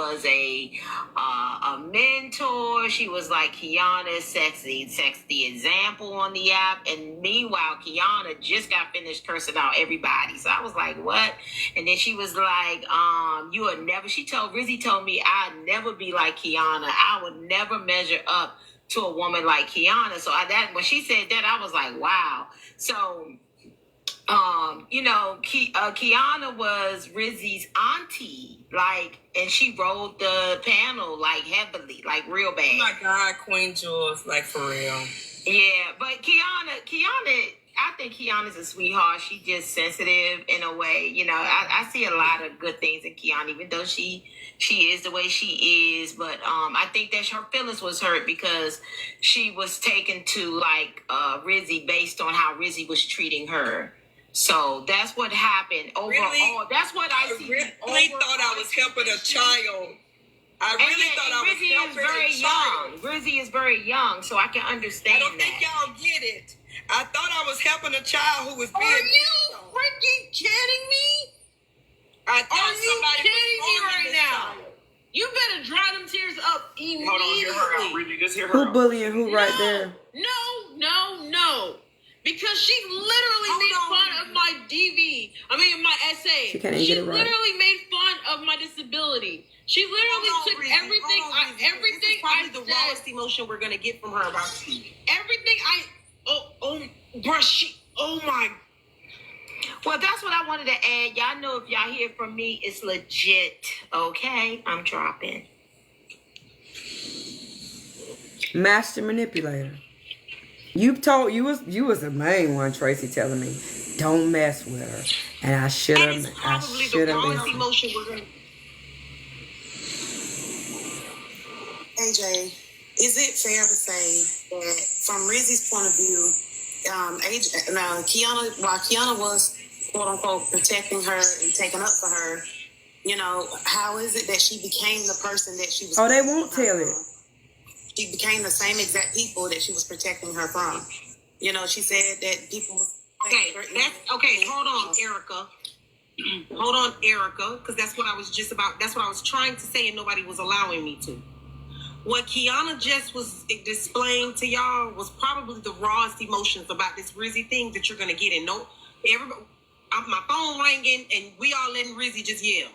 was a mentor. She was like Keyona's sexy example on the app. And meanwhile, Keyonna just got finished cursing out everybody. So I was like, what? And then she was like, you would never, Rizzy told me I'd never be like Keyonna. I would never measure up to a woman like Keyonna. So when she said that, I was like, wow. So, Keyonna was Rizzy's auntie, and she rode the panel heavily, real bad. Oh my God, Queen Jules, for real. Yeah, but Keyonna, I think Keyonna's a sweetheart. She's just sensitive in a way. I see a lot of good things in Keyonna, even though she is the way she is. But I think that her feelings was hurt because she was taken to Rizzy based on how Rizzy was treating her. So that's what happened overall. Really? That's what I see. I really thought I was helping a child. I really thought I was helping a child. Rizzy is very young, so I can understand that. I don't think y'all get it. I thought I was helping a child who was being... Are you freaking kidding me? Are you kidding me right now? Child. You better dry them tears up immediately. Hold on, hear her out, Rizzy. Just hear her Who out. bullying who right there? No. Because she literally made fun of my my essay. She can't even get it right. Literally made fun of my disisability. She literally took everything I said. The rawest emotion we're gonna get from her about you. Everything my. Well, that's what I wanted to add. Y'all know if y'all hear from me, it's legit. Okay, I'm dropping. Master manipulator. You was the main one, Tracy, telling me don't mess with her, and I should have. The rawest emotion we're gonna. AJ, is it fair to say that from Rizzy's point of view, Keyonna was quote unquote protecting her and taking up for her, how is it that she became the person that she was? Oh, they won't tell it. She became the same exact people that she was protecting her from. She said that people was... Hold on, Erica, because that's what I was trying to say and nobody was allowing me to. What Keyonna just was displaying to y'all was probably the rawest emotions about this Rizzy thing that you're going to get. And my phone ringing and we all letting Rizzy just yell.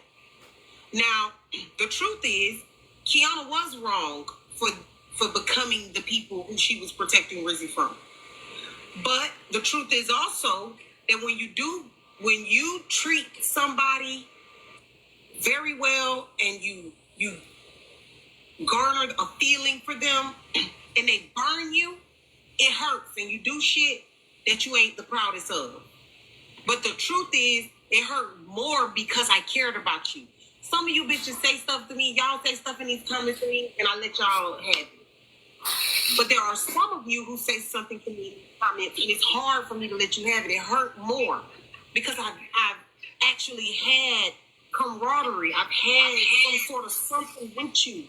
Now, the truth is, Keyonna was wrong for becoming the people who she was protecting Rizzy from. But the truth is also that when you treat somebody very well and you garnered a feeling for them and they burn you, it hurts and you do shit that you ain't the proudest of. But the truth is, it hurt more because I cared about you. Some of you bitches say stuff to me, y'all say stuff in these comments to me, and I let y'all have it. But there are some of you who say something to me in comments, and it's hard for me to let you have it. It hurt more because I've actually had camaraderie. I've had some sort of something with you.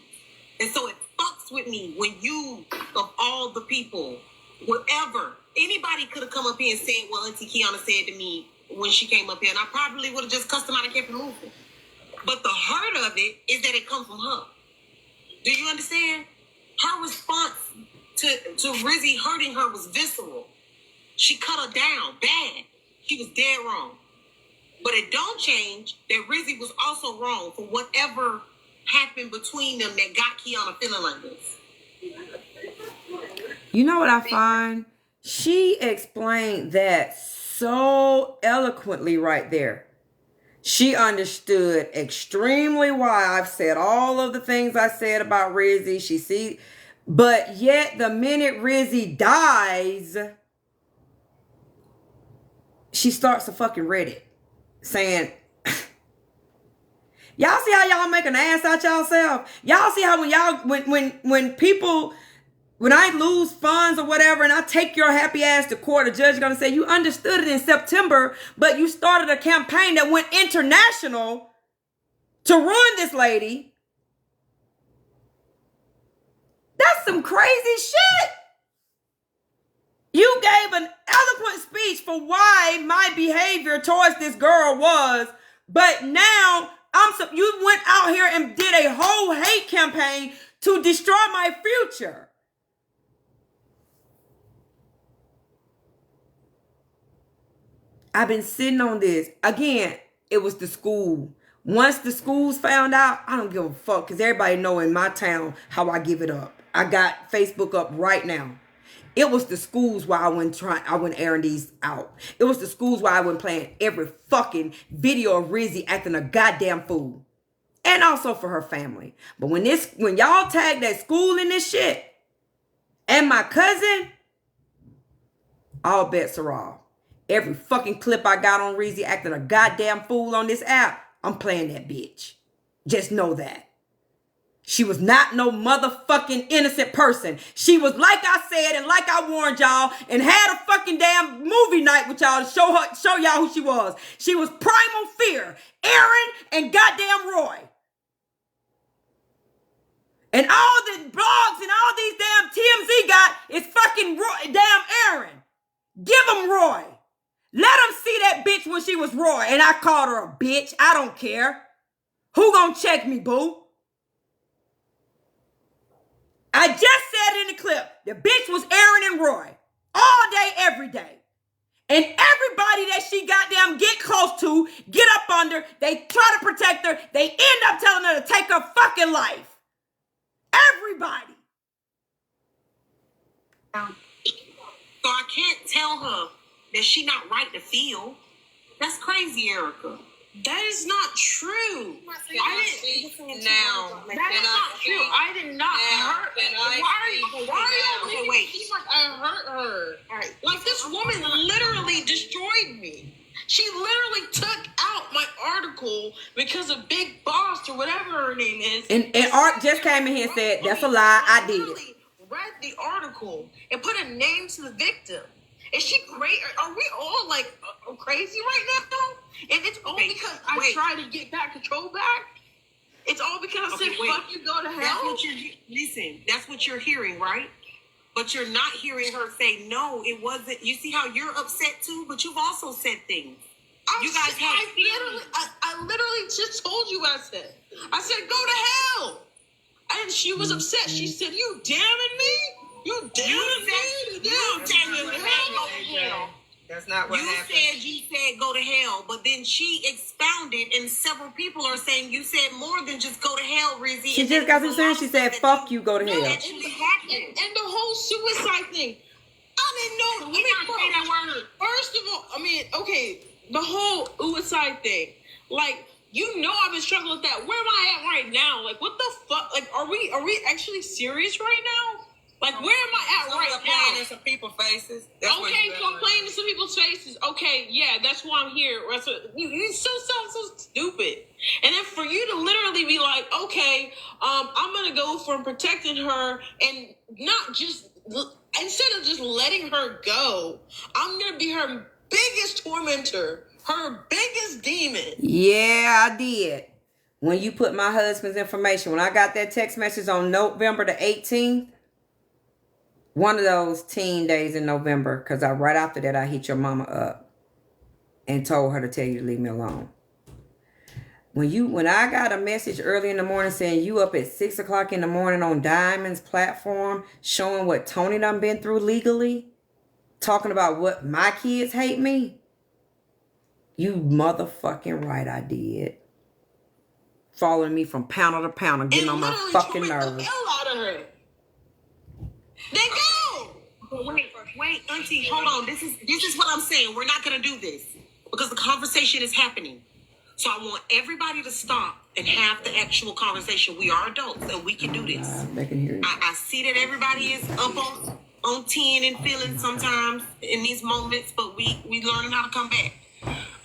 And so it fucks with me when you, of all the people, whatever, anybody could have come up here and said what Auntie Keyonna said to me when she came up here, and I probably would have just cussed them out and kept it moving. But the hurt of it is that it comes from her. Do you understand? Her response to Rizzy hurting her was visceral. She cut her down bad. She was dead wrong. But it don't change that Rizzy was also wrong for whatever happened between them that got Keyonna feeling like this. You know what I find? She explained that so eloquently right there. She understood extremely why I've said all of the things I said about Rizzy. But yet the minute Rizzy dies, she starts a fucking Reddit saying, y'all see how y'all make an ass out y'allself? Y'all see how when people, when I lose funds or whatever and I take your happy ass to court, the judge is going to say, you understood it in September, but you started a campaign that went international to ruin this lady. That's some crazy shit. You gave an eloquent speech for why my behavior towards this girl was, but now You went out here and did a whole hate campaign to destroy my future. I've been sitting on this. Again, it was the school. Once the schools found out, I don't give a fuck, because everybody know in my town how I give it up. I got Facebook up right now. It was the schools why I went airing these out. It was the schools why I went playing every fucking video of Rizzy acting a goddamn fool. And also for her family. But when y'all tag that school in this shit, and my cousin, all bets are off. Every fucking clip I got on Rizzy acting a goddamn fool on this app, I'm playing that bitch. Just know that. She was not no motherfucking innocent person. She was, like I said and like I warned y'all, and had a fucking damn movie night with y'all to show y'all who she was. She was Primal Fear, Aaron, and goddamn Roy. And all the blogs and all these damn TMZ got is fucking Roy, damn Aaron. Give them Roy. Let them see that bitch when she was Roy. And I called her a bitch. I don't care. Who gonna check me, boo? I just said in the clip, the bitch was Aaron and Roy. All day, every day. And everybody that she goddamn get close to, get up under, they try to protect her, they end up telling her to take her fucking life. Everybody. So I can't tell her that she not right to feel. That's crazy, Erica. That is not true. Now, That is not true. I did not hurt her. Why are you making it seem like I hurt her? Right. Like, this woman literally destroyed me. She literally took out my article because of Big Boss or whatever her name is. And Art just came in here and said, that's a lie, I did it. Read the article and put a name to the victim. Is she great? Are we all like crazy right now? And it's all because I tried to get that control back? It's all because I said, fuck you, go to hell? That's what you're hearing, right? But you're not hearing her say, no, it wasn't. You see how you're upset too? But you've also said things. I literally just told you what I said. I said, go to hell. And she was upset. She said, you damning me? You damning me? You damning me? That's not what happened. You said go to hell, but then she expounded, and several people are saying you said more than just go to hell, Rizzy. She just got through saying, she said, fuck you, go to hell. And the whole suicide thing. I didn't know. First of all, okay, the whole suicide thing. Like, you know I've been struggling with that. Where am I at right now? Like, what the fuck? Like, are we actually serious right now? Like, where am I at right now? Playing in some people's faces. So I'm playing in some people's faces. Okay, yeah, that's why I'm here. You so stupid. And then for you to literally be like, okay, I'm gonna go from protecting her and not just instead of just letting her go, I'm gonna be her biggest tormentor, her biggest demon. Yeah, I did. When you put my husband's information, when I got that text message on November the 18th, one of those teen days in November, because right after that, I hit your mama up and told her to tell you to leave me alone. When I got a message early in the morning saying you up at 6 o'clock in the morning on Diamond's platform, showing what Tony done been through legally, talking about what my kids hate me, you motherfucking right I did. Following me from pounder to pounder, getting on my fucking nerves. Then go. Wait, Auntie, hold on. This is what I'm saying. We're not gonna do this because the conversation is happening. So I want everybody to stop and have the actual conversation. We are adults and we can do this. They can hear you. I see that everybody is up on 10 and feeling sometimes in these moments, but we learning how to come back.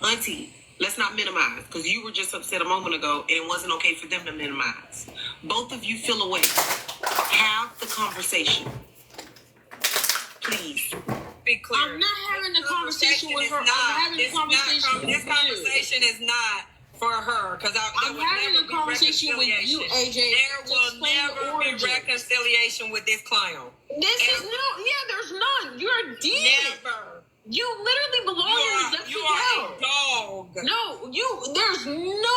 Auntie, let's not minimize, because you were just upset a moment ago and it wasn't okay for them to minimize. Both of you feel away. Have the conversation. Please. Be clear. I'm not having a conversation with her. I'm having a conversation with you. This conversation is not for her, because I'm having a conversation with you, AJ. There will never be reconciliation with this clown. There's none. You're a demon. Never. You literally belong in the depths You of are hell. a dog. No, there's no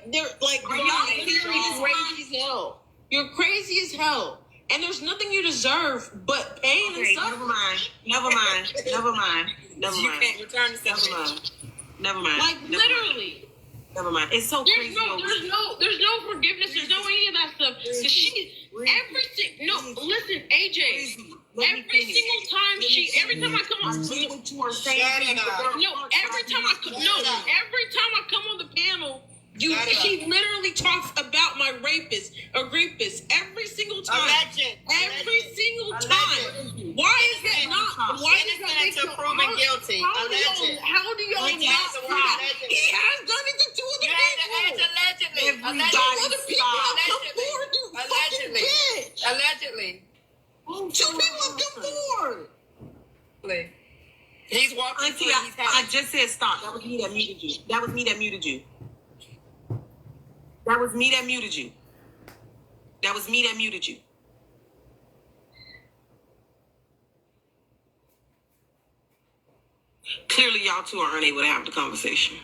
you're crazy as hell. You're crazy as hell. And there's nothing you deserve but pain and suffering. Never mind. You can't return to sender. Never mind. Like literally. Never mind. It's so crazy. There's no forgiveness. There's no any of that stuff. Cause listen, AJ. Every single time every time I come on, on the panel, she literally talks about my rapist or rapist every single time. Every single time. Why is that not? Why is that make you proven guilty? How do y'all not? He has done it to two other people. Allegedly. Two people have come forward. He's walking. Auntie, I just said stop. That was me that muted you. That was me that muted you. Clearly, y'all two are unable to have the conversation.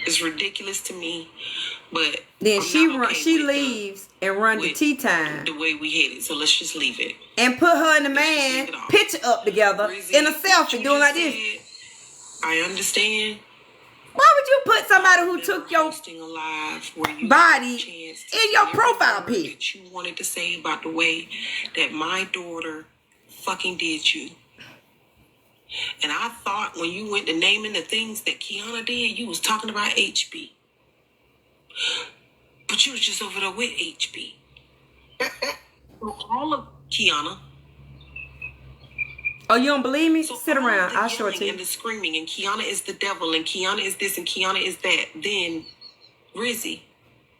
It's ridiculous to me, but then she leaves and run to tea time. The way we headed, so let's just leave it. And put her and the man picture up together in a selfie doing like this. I understand. Why would you put somebody who took your body in your profile pic? That you wanted to say about the way that my daughter fucking did you. And I thought when you went to naming the things that Keyonna did, you was talking about HB. But you was just over there with HB. All of Keyonna. Oh, you don't believe me? So sit around. I'll show it to you. And the screaming, and Keyonna is the devil, and Keyonna is this, and Keyonna is that. Then, Rizzy,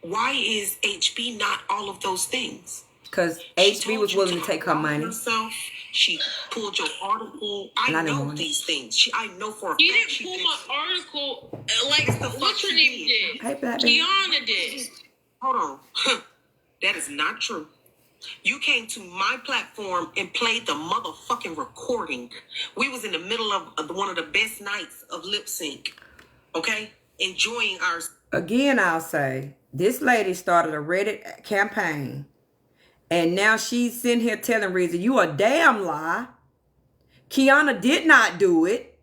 why is HB not all of those things? Because HB was willing to take her money. She pulled your article. I know these things. I know for a fact. She didn't pull my article like what's her name did. Hey, Keyonna did. Hold on. That is not true. You came to my platform and played the motherfucking recording. We was in the middle of one of the best nights of lip sync. Okay? Enjoying our... Again, I'll say, this lady started a Reddit campaign. And now she's sitting here telling Rizzy, you a damn lie. Keyonna did not do it.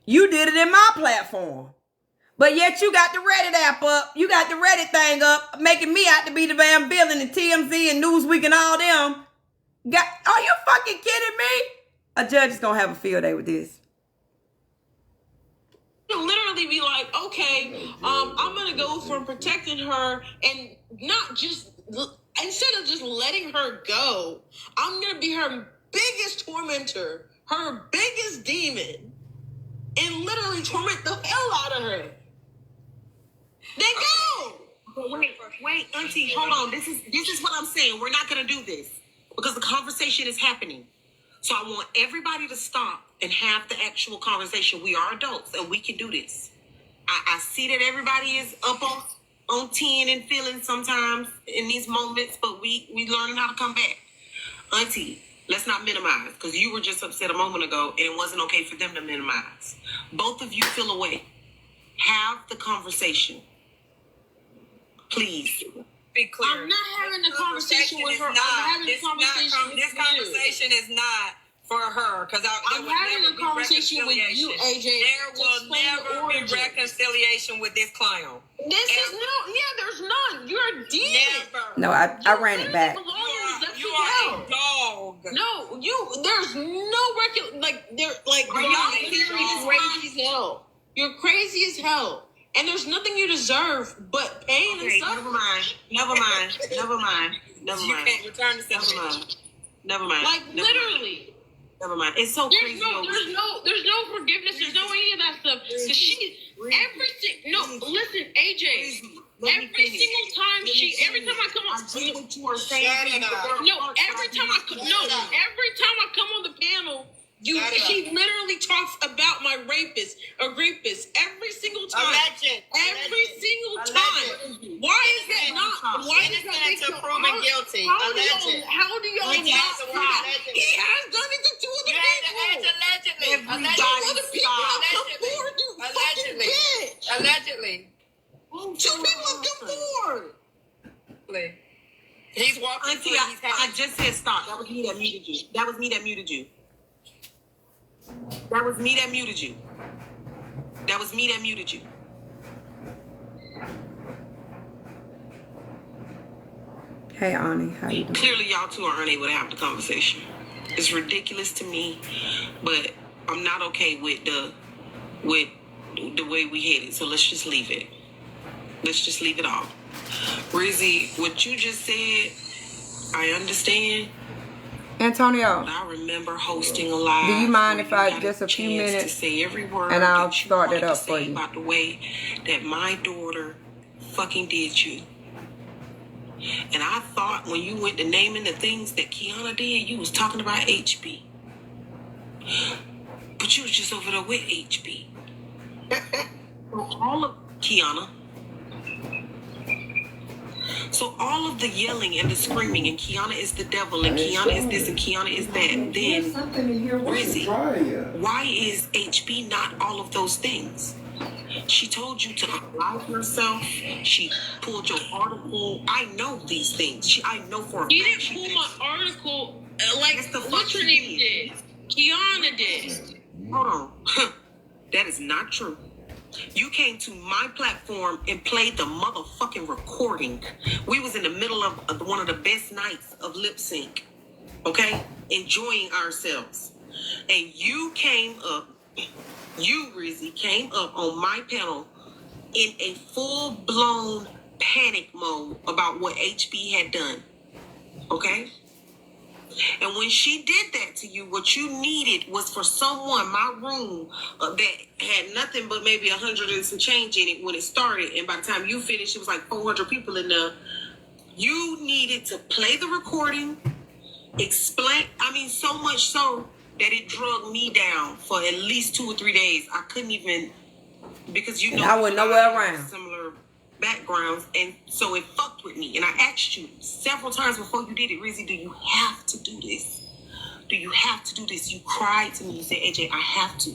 You did it in my platform. But yet you got the Reddit app up. You got the Reddit thing up, making me out to be the Van Billen and TMZ and Newsweek and all them. Are you fucking kidding me? A judge is going to have a field day with this. Literally be like, okay, I'm going to go from protecting her and not just... Instead of just letting her go, I'm going to be her biggest tormentor, her biggest demon, and literally torment the hell out of her. Then go! But wait, Auntie, hold on. This is what I'm saying. We're not going to do this because the conversation is happening. So I want everybody to stop and have the actual conversation. We are adults and we can do this. I see that everybody is up on 10 and feeling sometimes in these moments, but we learning how to come back. Auntie, let's not minimize, because you were just upset a moment ago and it wasn't okay for them to minimize. Both of you feel away. Have the conversation. Please. Be clear. I'm not having a conversation with her. I'm having a conversation with you. This conversation is not for her, because I'm having a conversation with you, AJ. There will never be reconciliation with this clown. There's none. You're a demon. No, I ran it back. You are a dog. No, there's no you're crazy as hell. You're crazy as hell. And there's nothing you deserve but pain and suffering. Never mind. You can't return to sender. Never mind. Like literally. Never mind. It's so crazy. There's no forgiveness. There's no any of that stuff. Listen, AJ. Every single time I come on. Every time I come on the panel, she literally talks about my rapist or rapist every single time. Every single time. Why is that not? Why is that make you proven guilty? How do y'all not? He has done it to two other people. Allegedly. other people have come forward, you fucking bitch. Allegedly. Two people have come forward. He's walking. Auntie, I just said stop. That was me that muted you. That was me that muted you. That was me that muted you. That was me that muted you. Hey, Ani, how you doing? Clearly, y'all two are unable to have the conversation. It's ridiculous to me, but I'm not okay with the way we headed. So let's just leave it. Let's just leave it all. Rizzy, what you just said, I understand. Antonio, I remember hosting a live. do you mind where if you I got just a few chance minutes to say every word and I'll that you start wanted it up to for say you? about the way that my daughter fucking did you. And I thought when you went to naming the things that Keyonna did, you was talking about HB. But you was just over there with HB. So all of Keyonna. So all of the yelling and the screaming and Keyonna is the devil and Keyonna is this and Keyonna is that, then Rizzy, why is HB not all of those things? She told you to unalive yourself. She pulled your article. I know these things. I know for a fact. You didn't pull my article like Yes, the fuck what's her she name did. Keyonna did. Hold on. That is not true. You came to my platform and played the motherfucking recording. We was in the middle of one of the best nights of lip sync. Okay? Enjoying ourselves. And you came up, you, Rizzy, came up on my panel in a full-blown panic mode about what HB had done. Okay? And when she did that to you, what you needed was for someone, my room, that had nothing but maybe 100 and some change in it when it started. And by the time you finished, it was like 400 people in there. You needed to play the recording, explain. I mean, so much so that it drug me down for at least 2 or 3 days. I couldn't even, because you know, I was nowhere around. Similar backgrounds, and so it fucked with me. And I asked you several times before you did it, Rizzy, do you have to do this? Do you have to do this? You cried to me. You said, AJ, I have to.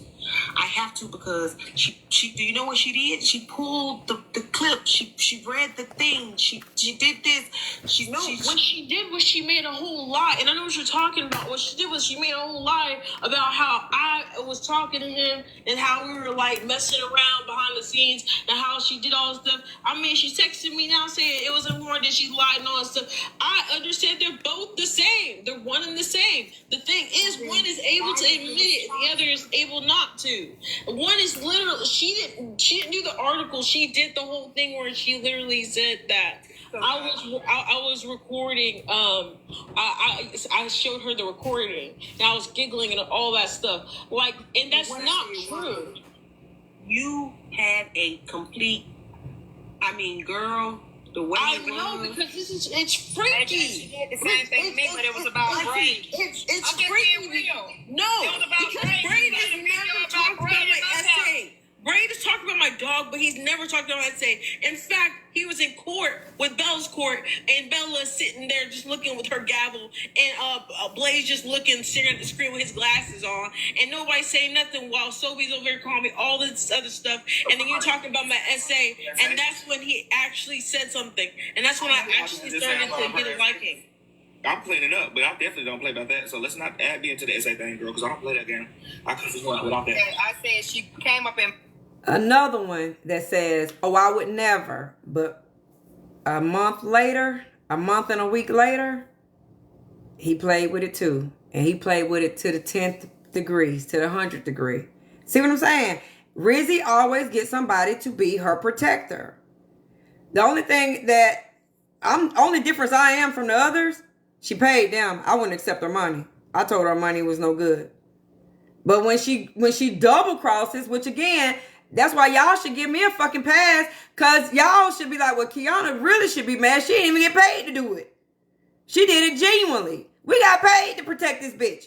I have to because she do you know what she did? She pulled the clip. She read the thing. She did this. What she did was she made a whole lie, and I know what you're talking about. What she did was she made a whole lie about how I was talking to him and how we were like messing around behind the scenes and how she did all this stuff. I mean, she's texting me now saying it was important that she lied and all that stuff. I understand they're both the same. They're one and the same. The thing is, one is able to admit it, the other is able not to. One is literally she didn't do the article. She did the whole thing where she literally said that I was recording. I showed her the recording and I was giggling and all that stuff. Like, and that's not true. You had a complete. I mean, girl. The way I know because it's freaky. She did the same thing to me, but it was about Braid. It's I'm just freaky. being real. No, It was about because Braid. Braid You has made a video never about talked about Braid my in my essay. Braid has talked about my dog, but he's never talked about my essay. In fact, he was in court with Bella's court, and Bella's sitting there just looking with her gavel, and Blaze just looking, staring at the screen with his glasses on, and nobody saying nothing while Sophie's over here calling me all this other stuff, and then you're talking about my essay, and that's when he actually said something, and that's when I actually started to get a liking. I'm cleaning up, but I definitely don't play about that. So let's not add me into the essay thing, girl, because I don't play that game. I couldn't just without that. I said she came up and Another one that says, oh, I would never. But a month and a week later, he played with it too. And he played with it to the 10th degrees, to the 100th degree. See what I'm saying? Rizzy always gets somebody to be her protector. The only thing only difference I am from the others, she paid them. I wouldn't accept her money. I told her money was no good. But when she double crosses, which again, that's why y'all should give me a fucking pass, because y'all should be like, well, Keyonna really should be mad. She didn't even get paid to do it. She did it genuinely. We got paid to protect this bitch.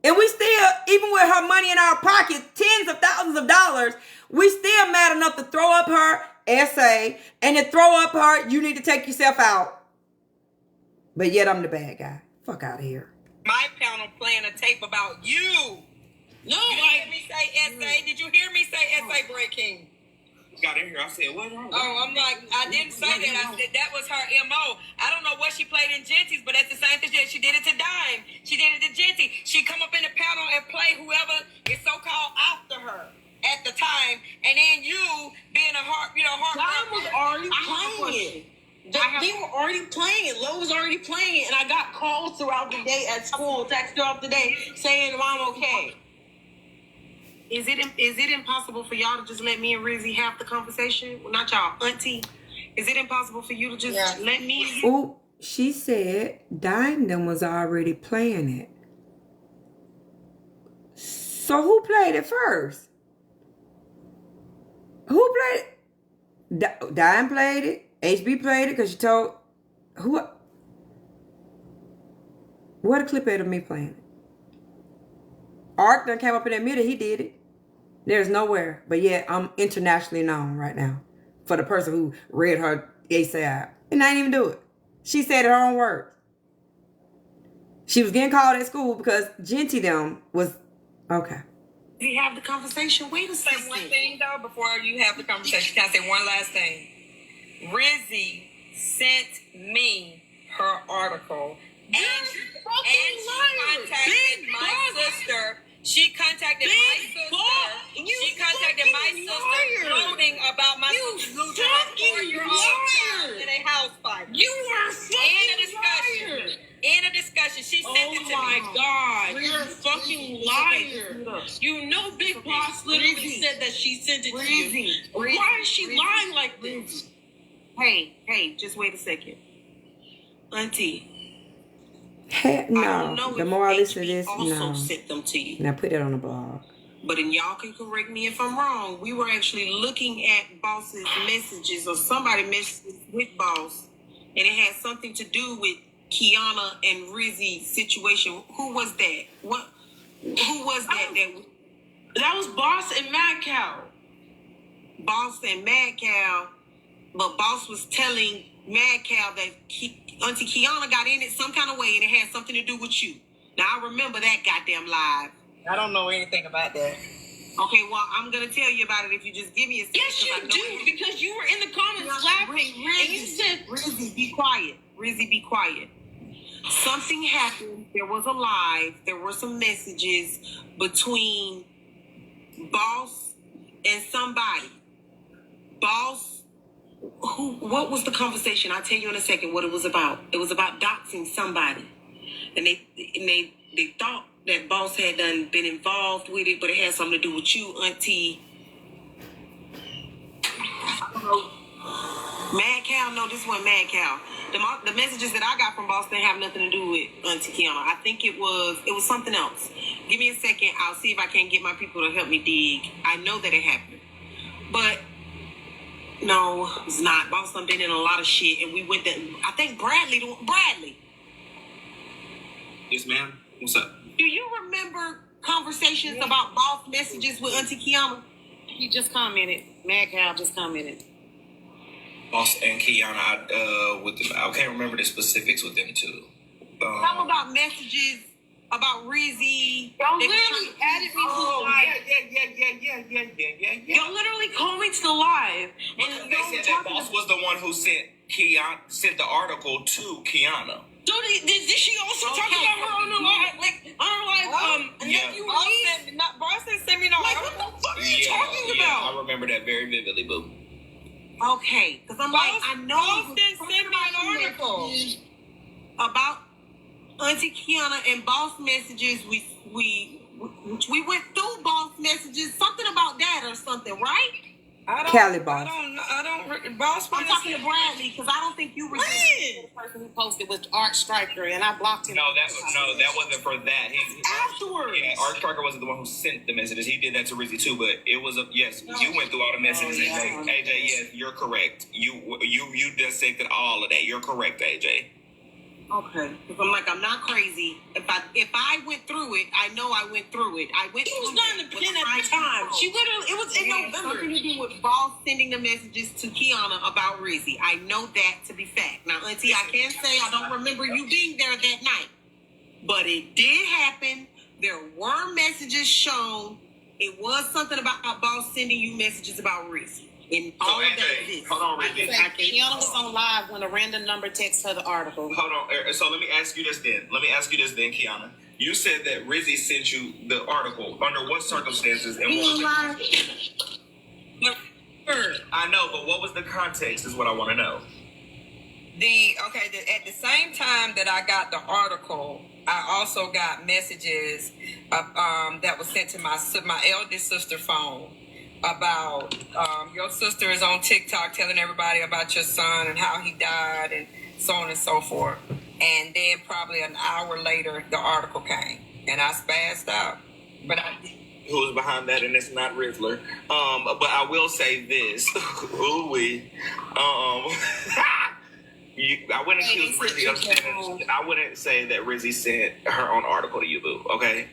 And we still, even with her money in our pocket, tens of thousands of dollars, we still mad enough to throw up her essay and to throw up her, you need to take yourself out. But yet I'm the bad guy. Fuck out of here. my panel playing a tape about you. No, You like, hear me say SA? Did you hear me say SA breaking? Got in here. I said, what? Oh, I'm like, I didn't say that. I said that was her MO. I don't know what she played in Genty's, but that's the same thing. She did it to Dime. She did it to Genty. She come up in the panel and play whoever is so-called after her at the time. And then you, being a Dime was already playing it. They were already playing it. Lo was already playing it. And I got calls throughout the day at school, text throughout the day, saying, Mom, okay. Is it impossible for y'all to just let me and Rizzy have the conversation? Well, not y'all, Auntie. Is it impossible for you to just let me? Oh, she said Dime was already playing it. So who played it first? Who played it? Dime played it. HB played it because she told who? What a clip of me playing it. Art done came up in that middle. He did it. There's nowhere, but yet I'm internationally known right now for the person who read her essay out. And I didn't even do it. She said it her own words. She was getting called at school because Genty them was okay. We have the conversation. Wait a say second. one thing though before you have the conversation. Can I say one last thing? Rizzy sent me her article, and she contacted my sister. She contacted my sister. She contacted my sister, gloating about my sister's losing her 4-year-old child in a house fire. You are fucking liar. In a discussion, she sent it to me. Oh my God, you're a fucking liar. You know Big Boss literally said that she sent it to you. Why is she lying like this? Hey, just wait a second. Auntie. Heck no. The more I listen to this, no. Sent them to you. Now put it on the blog. But then y'all can correct me if I'm wrong. We were actually looking at Boss's messages or somebody messages with Boss, and it had something to do with Keyonna and Rizzy's situation. Who was that? Who was that? That was Boss and Mad Cow. Boss and Mad Cow, but Boss was telling Mad Cow that Auntie Keyonna got in it some kind of way and it had something to do with you. Now, I remember that goddamn live. I don't know anything about that. Okay, well, I'm going to tell you about it if you just give me a second. Yes, you do, because you were in the comments laughing, and you said... Rizzy, be quiet. Rizzy, be quiet. Something happened. There was a live. There were some messages between Boss and somebody. Boss... What was the conversation? I'll tell you in a second what it was about. It was about doxing somebody. And they thought that Boss had been involved with it, but it had something to do with you, Auntie. Mad Cow? No, this wasn't Mad Cow. The messages that I got from Boss didn't have nothing to do with Auntie Keyonna. I think it was something else. Give me a second. I'll see if I can get my people to help me dig. I know that it happened. But... no, it's not. Boss done been in a lot of shit, and we went there. I think Bradley. Yes, ma'am. What's up? Do you remember conversations about Boss messages with Auntie Keyonna? He just commented. Mad Cow just commented. Boss and Keyonna, I can't remember the specifics with them too. Talk about messages about Rizzy. Y'all literally added me to the live. Yeah. Y'all literally called me to the live. And they said that Boss was the one who sent the article to Keyonna. So did she also talk about her on the live? Boss didn't send me no Like, what the fuck are you talking about? I remember that very vividly, boo. Okay, because I'm like, I know Boss didn't send me an article about Auntie Keyonna and Boss messages. We went through Boss messages, something about that or something, right? Cali Boss. I don't. Boss. I'm talking to Bradley because I don't think you were the person who posted was Art Striker, and I blocked him. No, that wasn't for that. Afterwards. Yeah, Art Striker wasn't the one who sent the messages. He did that to Rizzy too, but it was yes. You went through all the messages, AJ. AJ, yes, you're correct. You dissected all of that. You're correct, AJ. Okay, because I'm like, I'm not crazy. If I went through it, I know I went through it. It was not in the pen at the time. She literally, it was in November. Something to do with Boss sending the messages to Keyonna about Rizzy. I know that to be fact. Now, Auntie, I can't say I don't remember you being there that night, but it did happen. There were messages shown. It was something about my boss sending you messages about Rizzy. And all of that exists. Hold on, Rizzy. Keyonna was on live when a random number texted her the article. Hold on. So let me ask you this then. Keyonna. You said that Rizzy sent you the article. Under what circumstances and what was I know, but what was the context is what I want to know. At the same time that I got the article, I also got messages that was sent to my eldest sister phone about your sister is on TikTok telling everybody about your son and how he died and so on and so forth. And then probably an hour later, the article came and I spazzed out. But I did. Who's behind that, and it's not Rizzler. But I will say this. I wouldn't accuse Rizzy of sending. I wouldn't say that Rizzy sent her own article to you, boo. Okay.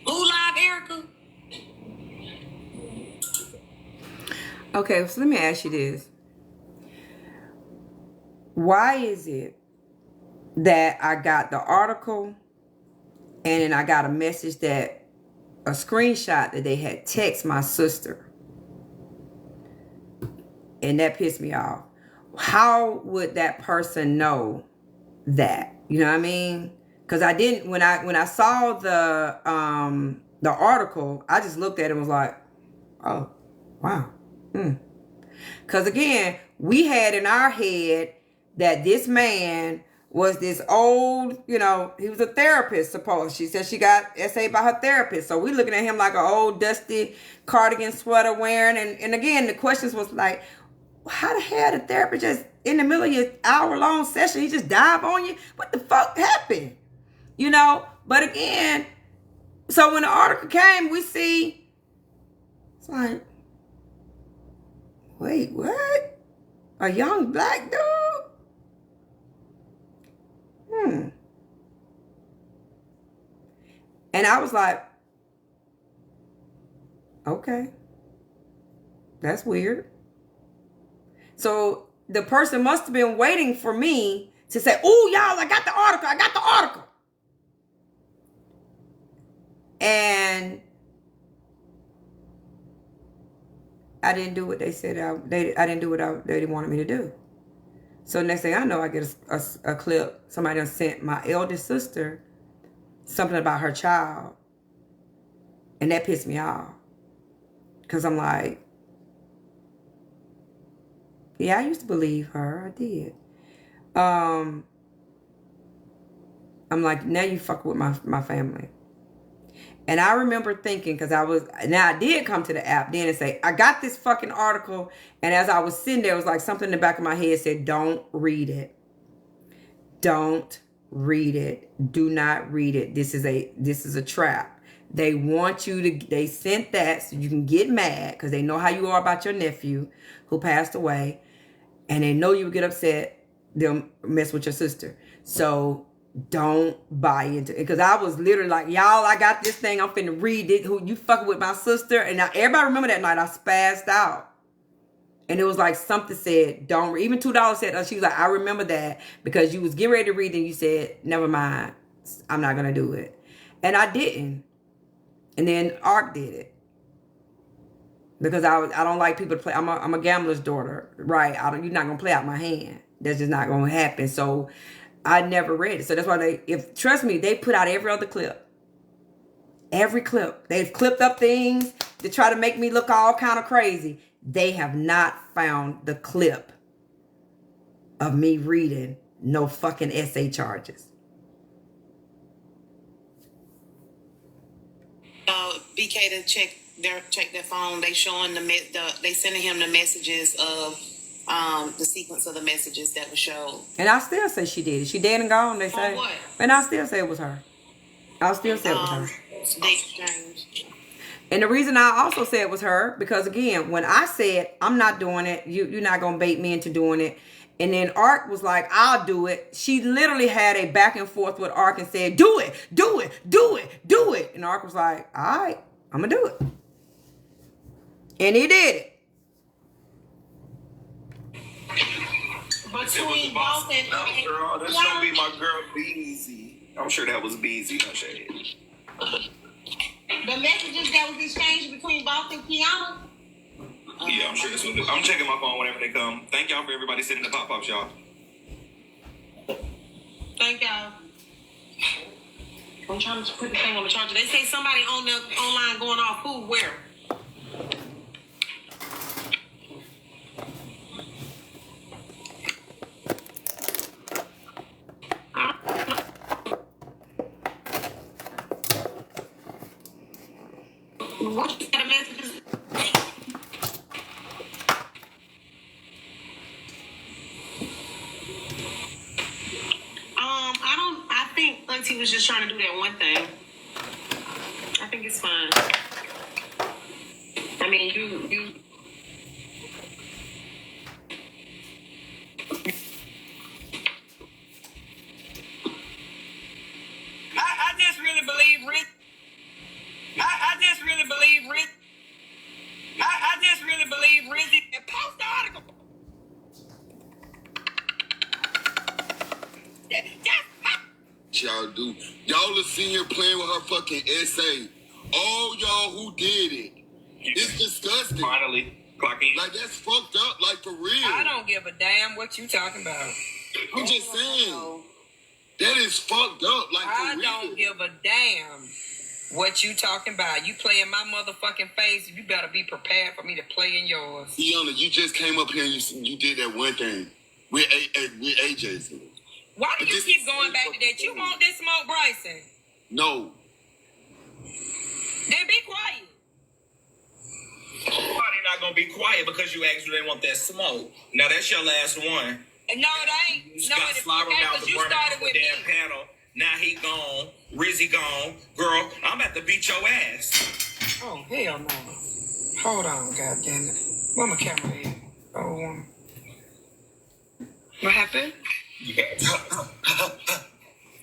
Who live, Erica? Okay, so let me ask you this. Why is it that I got the article and then I got a message that a screenshot that they had text my sister? And that pissed me off. How would that person know that? You know what I mean? Because I didn't, when I saw the article, I just looked at it and was like, oh, wow. Because again, we had in our head that this man was this old, he was a therapist, supposed. She said she got essay by her therapist. So we looking at him like an old dusty cardigan sweater wearing. And again, the questions was like, how the hell the therapist just in the middle of your hour-long session, he just dive on you? What the fuck happened? But again, so when the article came, we see, it's like, wait, what? A young black dude? And I was like, okay, that's weird. So the person must have been waiting for me to say, oh, y'all, I got the article. And I didn't do what they said. I didn't do what they wanted me to do. So next thing I know, I get a clip. Somebody done sent my eldest sister something about her child. And that pissed me off. Because I'm like, yeah, I used to believe her. I did. I'm like, now you fuck with my family. And I remember thinking, because I did come to the app then and say, I got this fucking article. And as I was sitting there, it was like something in the back of my head said, don't read it. Don't read it. Do not read it. This is a trap. They want you to, they sent that so you can get mad because they know how you are about your nephew who passed away. And they know you would get upset. They'll mess with your sister. So don't buy into it. Because I was literally like, y'all, I got this thing. I'm finna read it. Who you fucking with my sister? And now everybody remember that night I spazzed out. And it was like something said, don't read. Even $2 said, she was like, I remember that because you was getting ready to read and you said, never mind. I'm not going to do it. And I didn't. And then Ark did it. Because I don't like people to play. I'm a gambler's daughter, right? You're not gonna play out my hand. That's just not gonna happen. So I never read it. So that's why trust me, they put out every other clip. Every clip. They've clipped up things to try to make me look all kind of crazy. They have not found the clip of me reading no fucking essay charges. BK to check their phone. They showing they sending him the messages of the sequence of the messages that were shown. And I still say she did it. She dead and gone. They say. What? And I still say it was her. I'll still say it was her. They changed. And the reason I also said it was her because again, when I said I'm not doing it, you're not gonna bait me into doing it. And then Ark was like, I'll do it. She literally had a back and forth with Ark and said, do it, do it, do it, do it. And Ark was like, all right, I'm going to do it. And he did it. between both and No, girl, that's gonna be my girl Beezy. I'm sure that was Beezy. No shade. the messages that was exchanged between both and Keyonna. Yeah, I'm sure that's what. I'm checking my phone whenever they come. Thank y'all for everybody sitting in the pop-ups, y'all. Thank y'all. I'm trying to put the thing on the charger. They say somebody on the online going off who, where? What kind of messages? I think Auntie was just trying to do that one thing. I think it's fine. I mean, you. I just really believe Rick. I just really believe Rick. I just really believe Rizzy and post the article. Y'all do. Y'all are sitting here playing with her fucking essay. All y'all who did it. It's disgusting. Finally, clocking. Like, that's fucked up. Like, for real. I don't give a damn what you talking about. I'm just saying. That is fucked up. Like, I for real. don't give a damn what you talking about. You play in my motherfucking face, you better be prepared for me to play in yours. Keyonna, you just came up here and you did that one thing with AJ. Why do you keep going back to that? You want this smoke, Bryson? No. Then be quiet. Somebody not gonna be quiet because you asked do they want that smoke. Now that's your last one. No, it ain't. You No, got it slobbered out because the you burning started off the with me. damn panel. Now he gone. Rizzy gone. Girl, I'm about to beat your ass. Oh, hell no. Hold on, goddammit. Where my camera at? Oh, what happened? Yeah.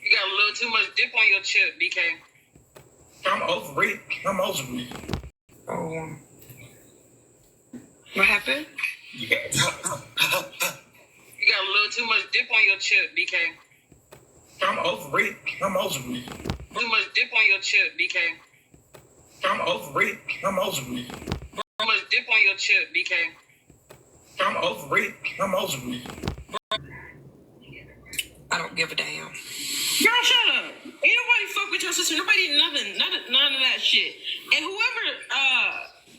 You got a little too much dip on your chip, BK. I'm over it. Oh, what happened? Yeah. You got a little too much dip on your chip, BK. I'm over it. Too much dip on your chip, BK. I'm over it. Too much dip on your chip, BK. I'm over it. I don't give a damn. Girl, shut up. Ain't nobody fuck with your sister. Nobody, none of that shit. And whoever,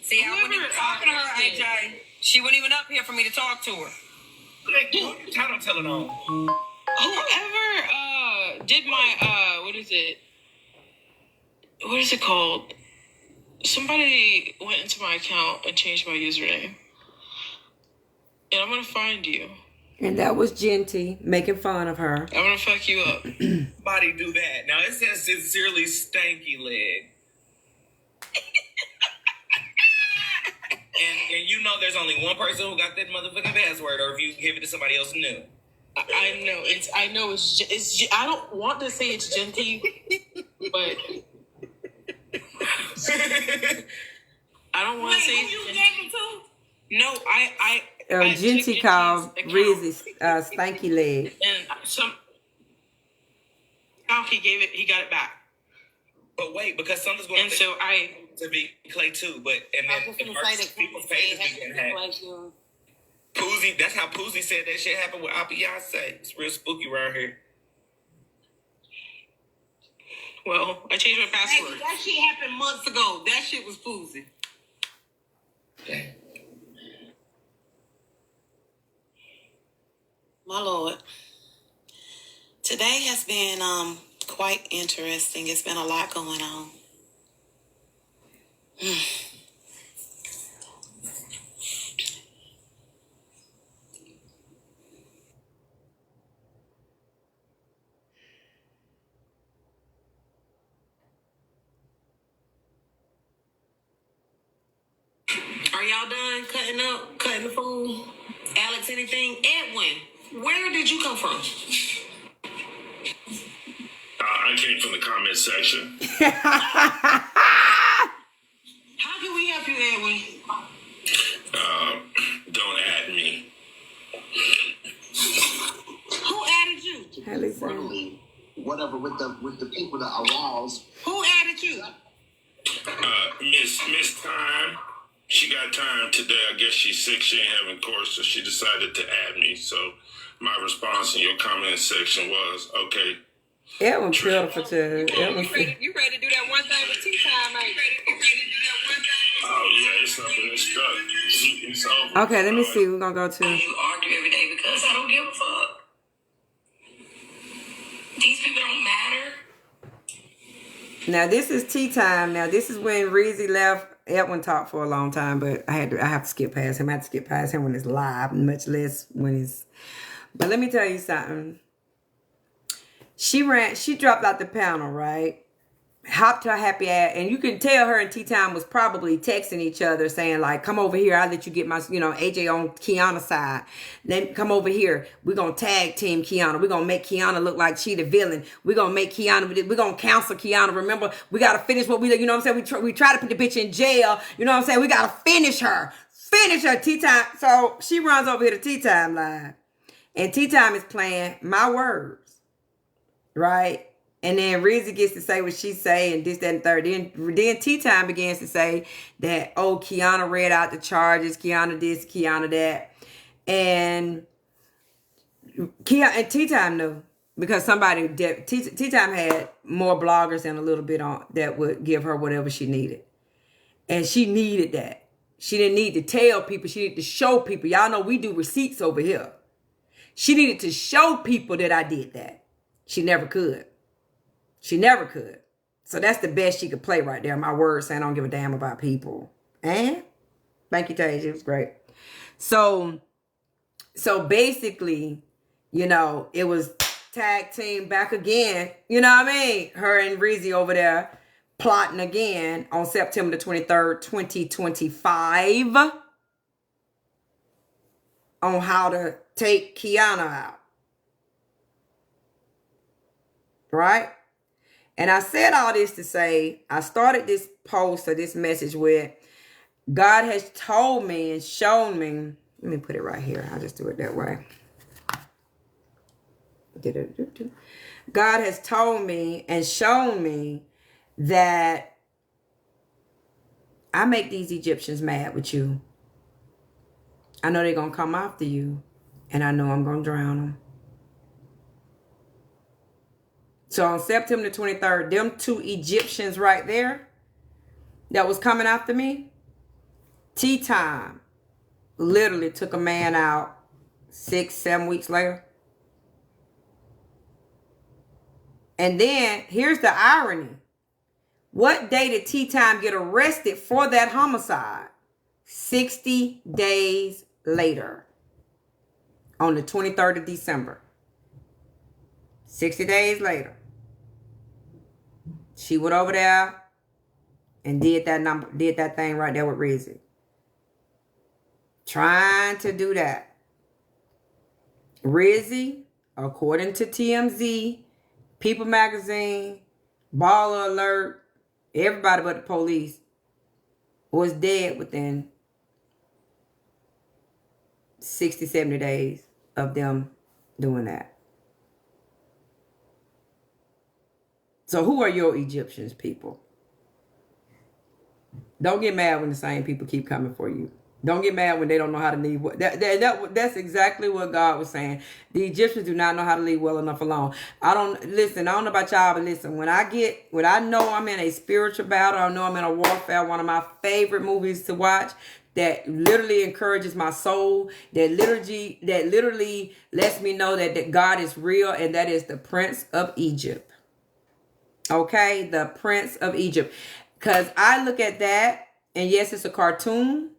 See, I wasn't even talking to her, AJ. She wasn't even up here for me to talk to her. Title telling on. whoever did my what is it called? Somebody went into my account and changed my username. And I'm gonna find you. And that was Genty making fun of her. I'm gonna fuck you up. Body do that. Now it says sincerely stanky leg. and you know there's only one person who got that motherfucking password, or if you give it to somebody else new. I know it's I don't want to say it's Genty, but I don't want to say it's Genty. No, I Genty called Rizzy stanky leg. and he got it back. But wait, because something's going And so to be Clay too, but and then people's pages be getting hacked. Poozy, that's how Poozy said that shit happened with Beyonce. It's real spooky around here. well, I changed my password. That shit happened months ago. That shit was Poozy. My Lord. Today has been quite interesting. It's been a lot going on. Are y'all done cutting the food? Alex, anything? Edwin, where did you come from? I came from the comment section. How can we help you, Edwin? Don't add me. to be friendly, whatever, with the people that arouse. Who added you? Miss Time. She got time today. I guess she's sick. She ain't having course, so she decided to add me. So my response in your comment section was, okay. It was beautiful too. You ready to do that one thing with tea time, ain't you? Oh yeah, it's up and it's stuck. It's over. Okay, let me see. We're gonna go to. You argue every day because I don't give a fuck. These people don't matter. Now this is tea time. Now this is when Reezy left. Edwin talked for a long time, but I have to skip past him. I have to skip past him when it's live, much less when it's. But let me tell you something. She dropped out the panel, right? Hopped her happy ass, and you can tell her and Tea Time was probably texting each other saying like, come over here, I'll let you get my, AJ on Keyanna's side. Then come over here, we're gonna tag team Keyonna. We're gonna make Keyonna look like she the villain. We're gonna make Keyonna, we're gonna counsel Keyonna. Remember, we gotta finish what we, what I'm saying? We try to put the bitch in jail, what I'm saying? We gotta finish her. Tea Time. So she runs over here to Tea Time live, and Tea Time is playing My Words, right? And then Rizzy gets to say what she say and this, that, and third. Then Tea Time begins to say that, oh, Keyonna read out the charges. Keyonna this, Keyonna that. And Tea Time knew. Because Tea Time had more bloggers and a little bit on that would give her whatever she needed. And she needed that. She didn't need to tell people. She needed to show people. Y'all know we do receipts over here. She needed to show people that I did that. She never could. She never could. So that's the best she could play right there. My word saying I don't give a damn about people. And thank you, Tasia. It was great. So basically, it was tag team back again. You know what I mean? Her and Reezy over there plotting again on September the 23rd, 2025 on how to take Keyonna out. Right? And I said all this to say, I started this post or this message with, God has told me and shown me. Let me put it right here. I'll just do it that way. God has told me and shown me that I make these Egyptians mad with you. I know they're going to come after you. And I know I'm going to drown them. So on September the 23rd, them two Egyptians right there that was coming after me, Tea Time literally took a man out 6-7 weeks later. And then here's the irony. What day did Tea Time get arrested for that homicide? 60 days later. On the 23rd of December. 60 days later. She went over there and did that thing right there with Rizzy. Trying to do that. Rizzy, according to TMZ, People Magazine, Baller Alert, everybody but the police, was dead within 60, 70 days of them doing that. So who are your Egyptians, people? Don't get mad when the same people keep coming for you. Don't get mad when they don't know how to leave. That's exactly what God was saying. The Egyptians do not know how to leave well enough alone. I don't know about y'all, but listen, when I know I'm in a spiritual battle, I know I'm in a warfare, one of my favorite movies to watch that literally encourages my soul, that literally lets me know that God is real, and that is the Prince of Egypt. Okay, the Prince of Egypt. Because I look at that, and yes, it's a cartoon,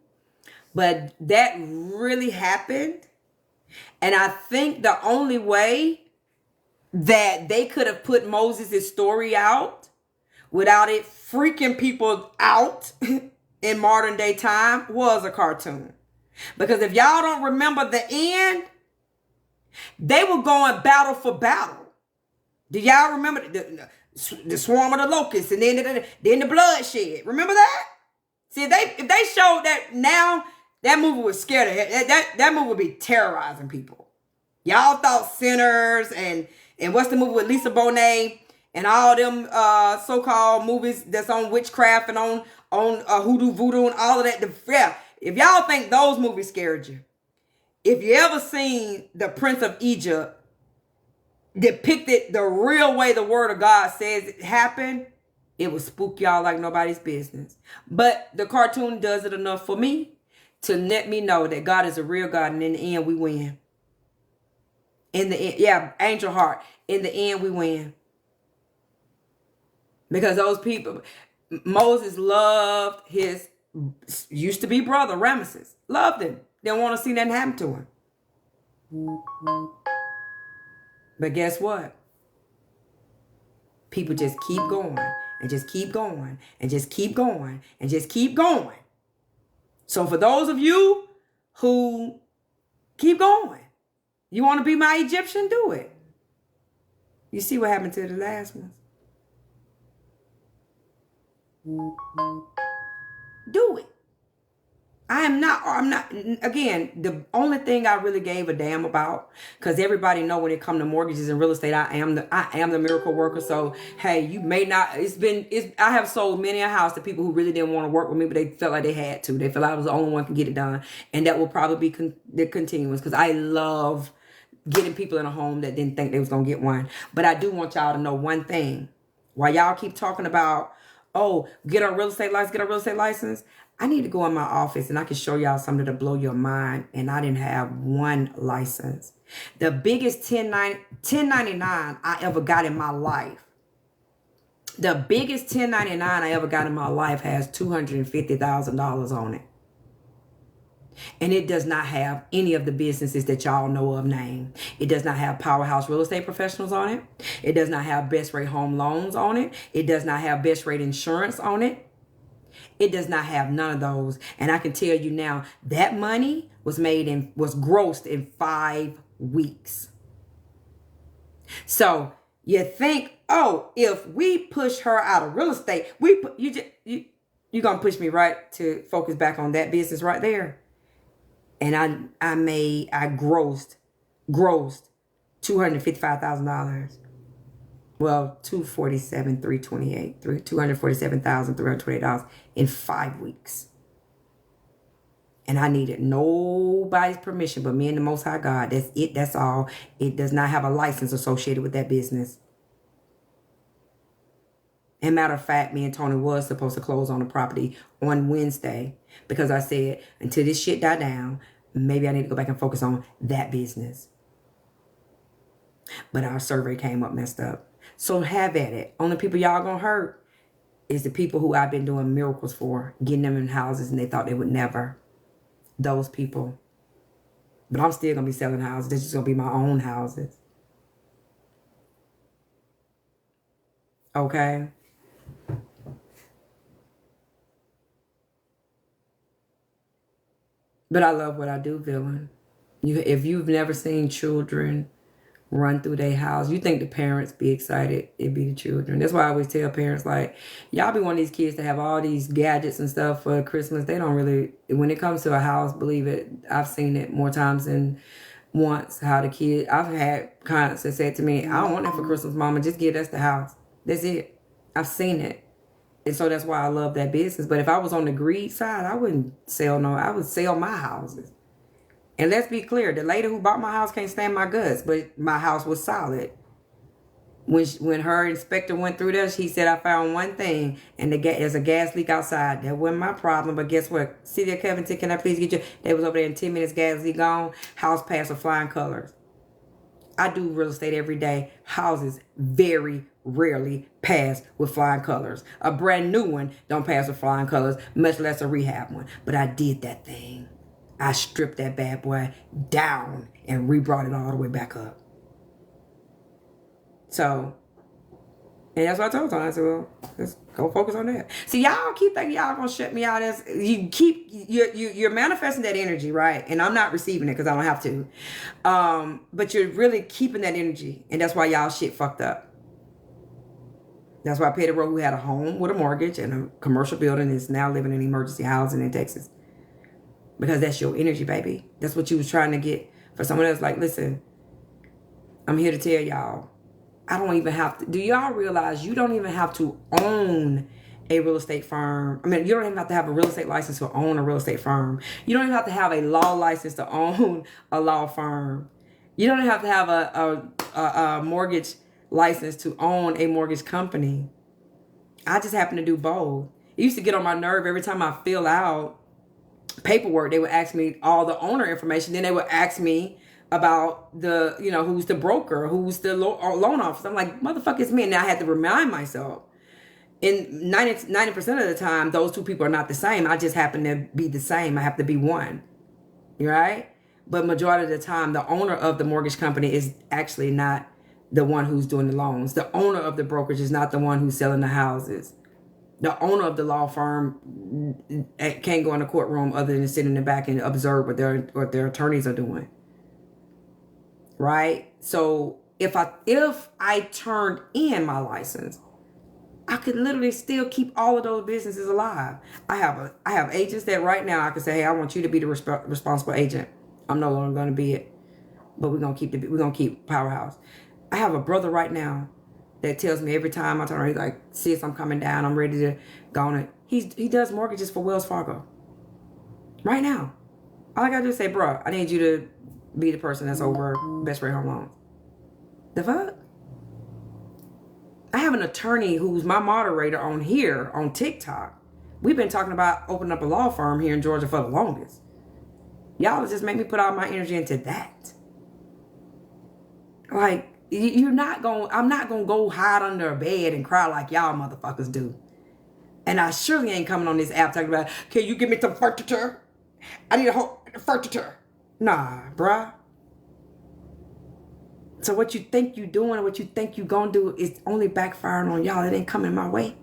but that really happened. And I think the only way that they could have put Moses' story out without it freaking people out in modern day time was a cartoon. Because if y'all don't remember the end, they were going battle for battle. Do y'all remember the swarm of the locusts and then the bloodshed? Remember that? See, if they showed that now, that movie was scared of that movie would be terrorizing people. Y'all thought sinners and And what's the movie with Lisa Bonet and all them so-called movies that's on witchcraft and on hoodoo, voodoo, and all of that? Yeah, if y'all think those movies scared you, if you ever seen The Prince of Egypt depicted the real way the word of God says it happened, it will spook y'all like nobody's business. But the cartoon does it enough for me to let me know that God is a real God, and in the end we win. In the end, yeah, Angel Heart. In the end we win. Because those people, Moses loved his used to be brother Ramesses. Loved him. Didn't want to see nothing happen to him. But guess what? People just keep going and just keep going and just keep going and just keep going. So for those of you who keep going, you want to be my Egyptian, do it. You see what happened to the last ones? Do it. I'm not, again, the only thing I really gave a damn about, because everybody know when it come to mortgages and real estate, I am the miracle worker. So, hey, you may not, I have sold many a house to people who really didn't want to work with me, but they felt like they had to. They felt like I was the only one who can get it done. And that will probably be the continuance, because I love getting people in a home that didn't think they was going to get one. But I do want y'all to know one thing. While y'all keep talking about, oh, get a real estate license, I need to go in my office and I can show y'all something to blow your mind. And I didn't have one license. The biggest 1099 I ever got in my life. The biggest 1099 I ever got in my life has $250,000 on it. And it does not have any of the businesses that y'all know of named. It does not have Powerhouse Real Estate Professionals on it. It does not have Best Rate Home Loans on it. It does not have Best Rate Insurance on it. It does not have none of those. And I can tell you now, that money was grossed in 5 weeks. So you think, oh, if we push her out of real estate, you're going to push me right to focus back on that business right there. And I grossed $255,000. Well, $247,328 in 5 weeks. And I needed nobody's permission but me and the Most High God. That's it. That's all. It does not have a license associated with that business. And matter of fact, me and Tony was supposed to close on the property on Wednesday because I said, until this shit die down, maybe I need to go back and focus on that business. But our survey came up messed up. So have at it. Only people y'all gonna hurt is the people who I've been doing miracles for, getting them in houses and they thought they would never. Those people. But I'm still gonna be selling houses. This is gonna be my own houses. Okay. But I love what I do, villain. If you've never seen children run through their house, you think the parents be excited, it be the children. That's why I always tell parents, like, y'all be wanting these kids to have all these gadgets and stuff for Christmas. They don't really, when it comes to a house, believe it, I've seen it more times than once, how the kid, I've had clients that said to me, I don't want that for Christmas, Mama, just give us the house. That's it. I've seen it. And so that's why I love that business. But if I was on the greed side, I wouldn't sell I would sell my houses. And let's be clear, the lady who bought my house can't stand my guts, but my house was solid. When her inspector went through there, he said, I found one thing, and there's a gas leak outside. That wasn't my problem, but guess what? City of Covington, can I please get you? They was over there in 10 minutes, gas leak gone, house passed with flying colors. I do real estate every day. Houses very rarely pass with flying colors. A brand new one don't pass with flying colors, much less a rehab one. But I did that thing. I stripped that bad boy down and re-brought it all the way back up. So, and that's what I told Tony. I said, well, let's go focus on that. See, y'all keep thinking y'all gonna shut me out. You're manifesting that energy, right? And I'm not receiving it because I don't have to. But you're really keeping that energy. And that's why y'all shit fucked up. That's why Petty Rowe, who had a home with a mortgage and a commercial building, is now living in emergency housing in Texas. Because that's your energy, baby. That's what you was trying to get for someone else. Like, listen, I'm here to tell y'all, I don't even have to. Do y'all realize you don't even have to own a real estate firm? I mean, you don't even have to have a real estate license to own a real estate firm. You don't even have to have a law license to own a law firm. You don't even have to have a mortgage license to own a mortgage company. I just happen to do both. It used to get on my nerve every time I fill out paperwork. They would ask me all the owner information. Then they would ask me about the, who's the broker, who's the loan officer. I'm like, motherfucker, it's me. And now I had to remind myself. In 90% of the time, those two people are not the same. I just happen to be the same. I have to be one. Right? But majority of the time, the owner of the mortgage company is actually not the one who's doing the loans. The owner of the brokerage is not the one who's selling the houses. The owner of the law firm can't go in the courtroom other than sit in the back and observe what their attorneys are doing. Right? So if I turned in my license, I could literally still keep all of those businesses alive. I have agents that right now I could say, hey, I want you to be the responsible agent. I'm no longer going to be it, but we're gonna keep Powerhouse. I have a brother right now that tells me every time I turn around, he's like, sis, I'm coming down. I'm ready to go on it. He does mortgages for Wells Fargo. Right now. All I got to do is say, bro, I need you to be the person that's over best rate home loans. The fuck? I have an attorney who's my moderator on here on TikTok. We've been talking about opening up a law firm here in Georgia for the longest. Y'all just make me put all my energy into that. Like, I'm not going to go hide under a bed and cry like y'all motherfuckers do. And I surely ain't coming on this app talking about, can you give me some furniture? I need a whole furniture. Nah, bruh. So what you think you doing and what you think you gonna do is only backfiring on y'all. It ain't coming my way.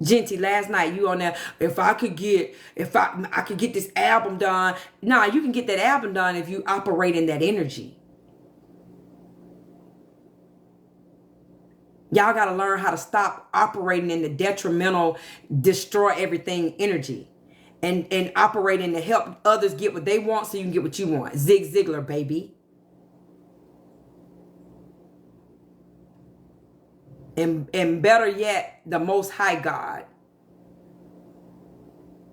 Genty, last night you on there, if I could get this album done. Nah, you can get that album done if you operate in that energy. Y'all gotta learn how to stop operating in the detrimental, destroy everything energy. And operating to help others get what they want so you can get what you want. Zig Ziglar, baby. And better yet, the Most High God.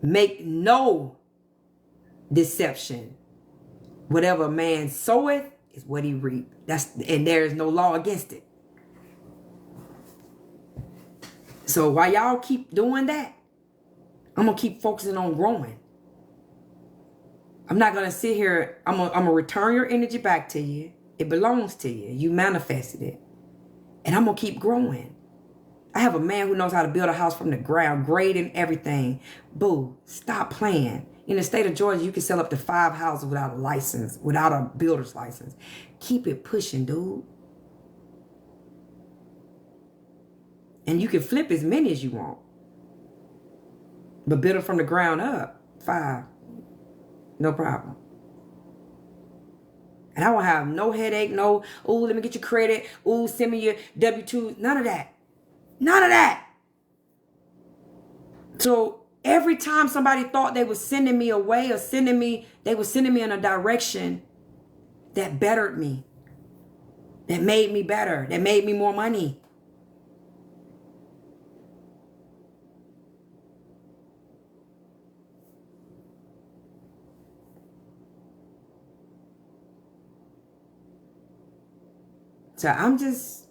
Make no deception. Whatever a man soweth is what he reap. And there is no law against it. So while y'all keep doing that, I'm going to keep focusing on growing. I'm not going to sit here. I'm going to return your energy back to you. It belongs to you. You manifested it. And I'm going to keep growing. I have a man who knows how to build a house from the ground, grade and everything. Boo, stop playing. In the state of Georgia, you can sell up to 5 houses without a license, without a builder's license. Keep it pushing, dude. And you can flip as many as you want. But build it from the ground up, 5. No problem. And I won't have no headache, no, oh, let me get your credit. Oh, send me your W-2. None of that. None of that. So every time somebody thought they were sending me away or they were sending me in a direction that bettered me, that made me better, that made me more money. So I'm just,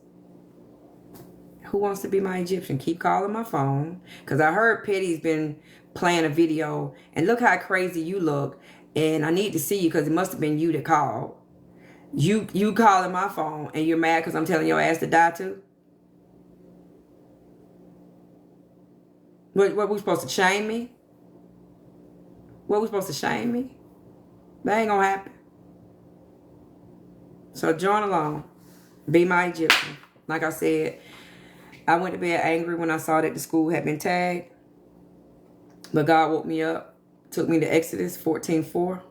who wants to be my Egyptian? Keep calling my phone. Because I heard Petty's been playing a video. And look how crazy you look. And I need to see you because it must have been you that called. You calling my phone and you're mad because I'm telling your ass to die too? What we supposed to shame me? What we supposed to shame me? That ain't gonna happen. So join along. Be my Egyptian. Like I said, I went to bed angry when I saw that the school had been tagged. But God woke me up, took me to Exodus 14:4,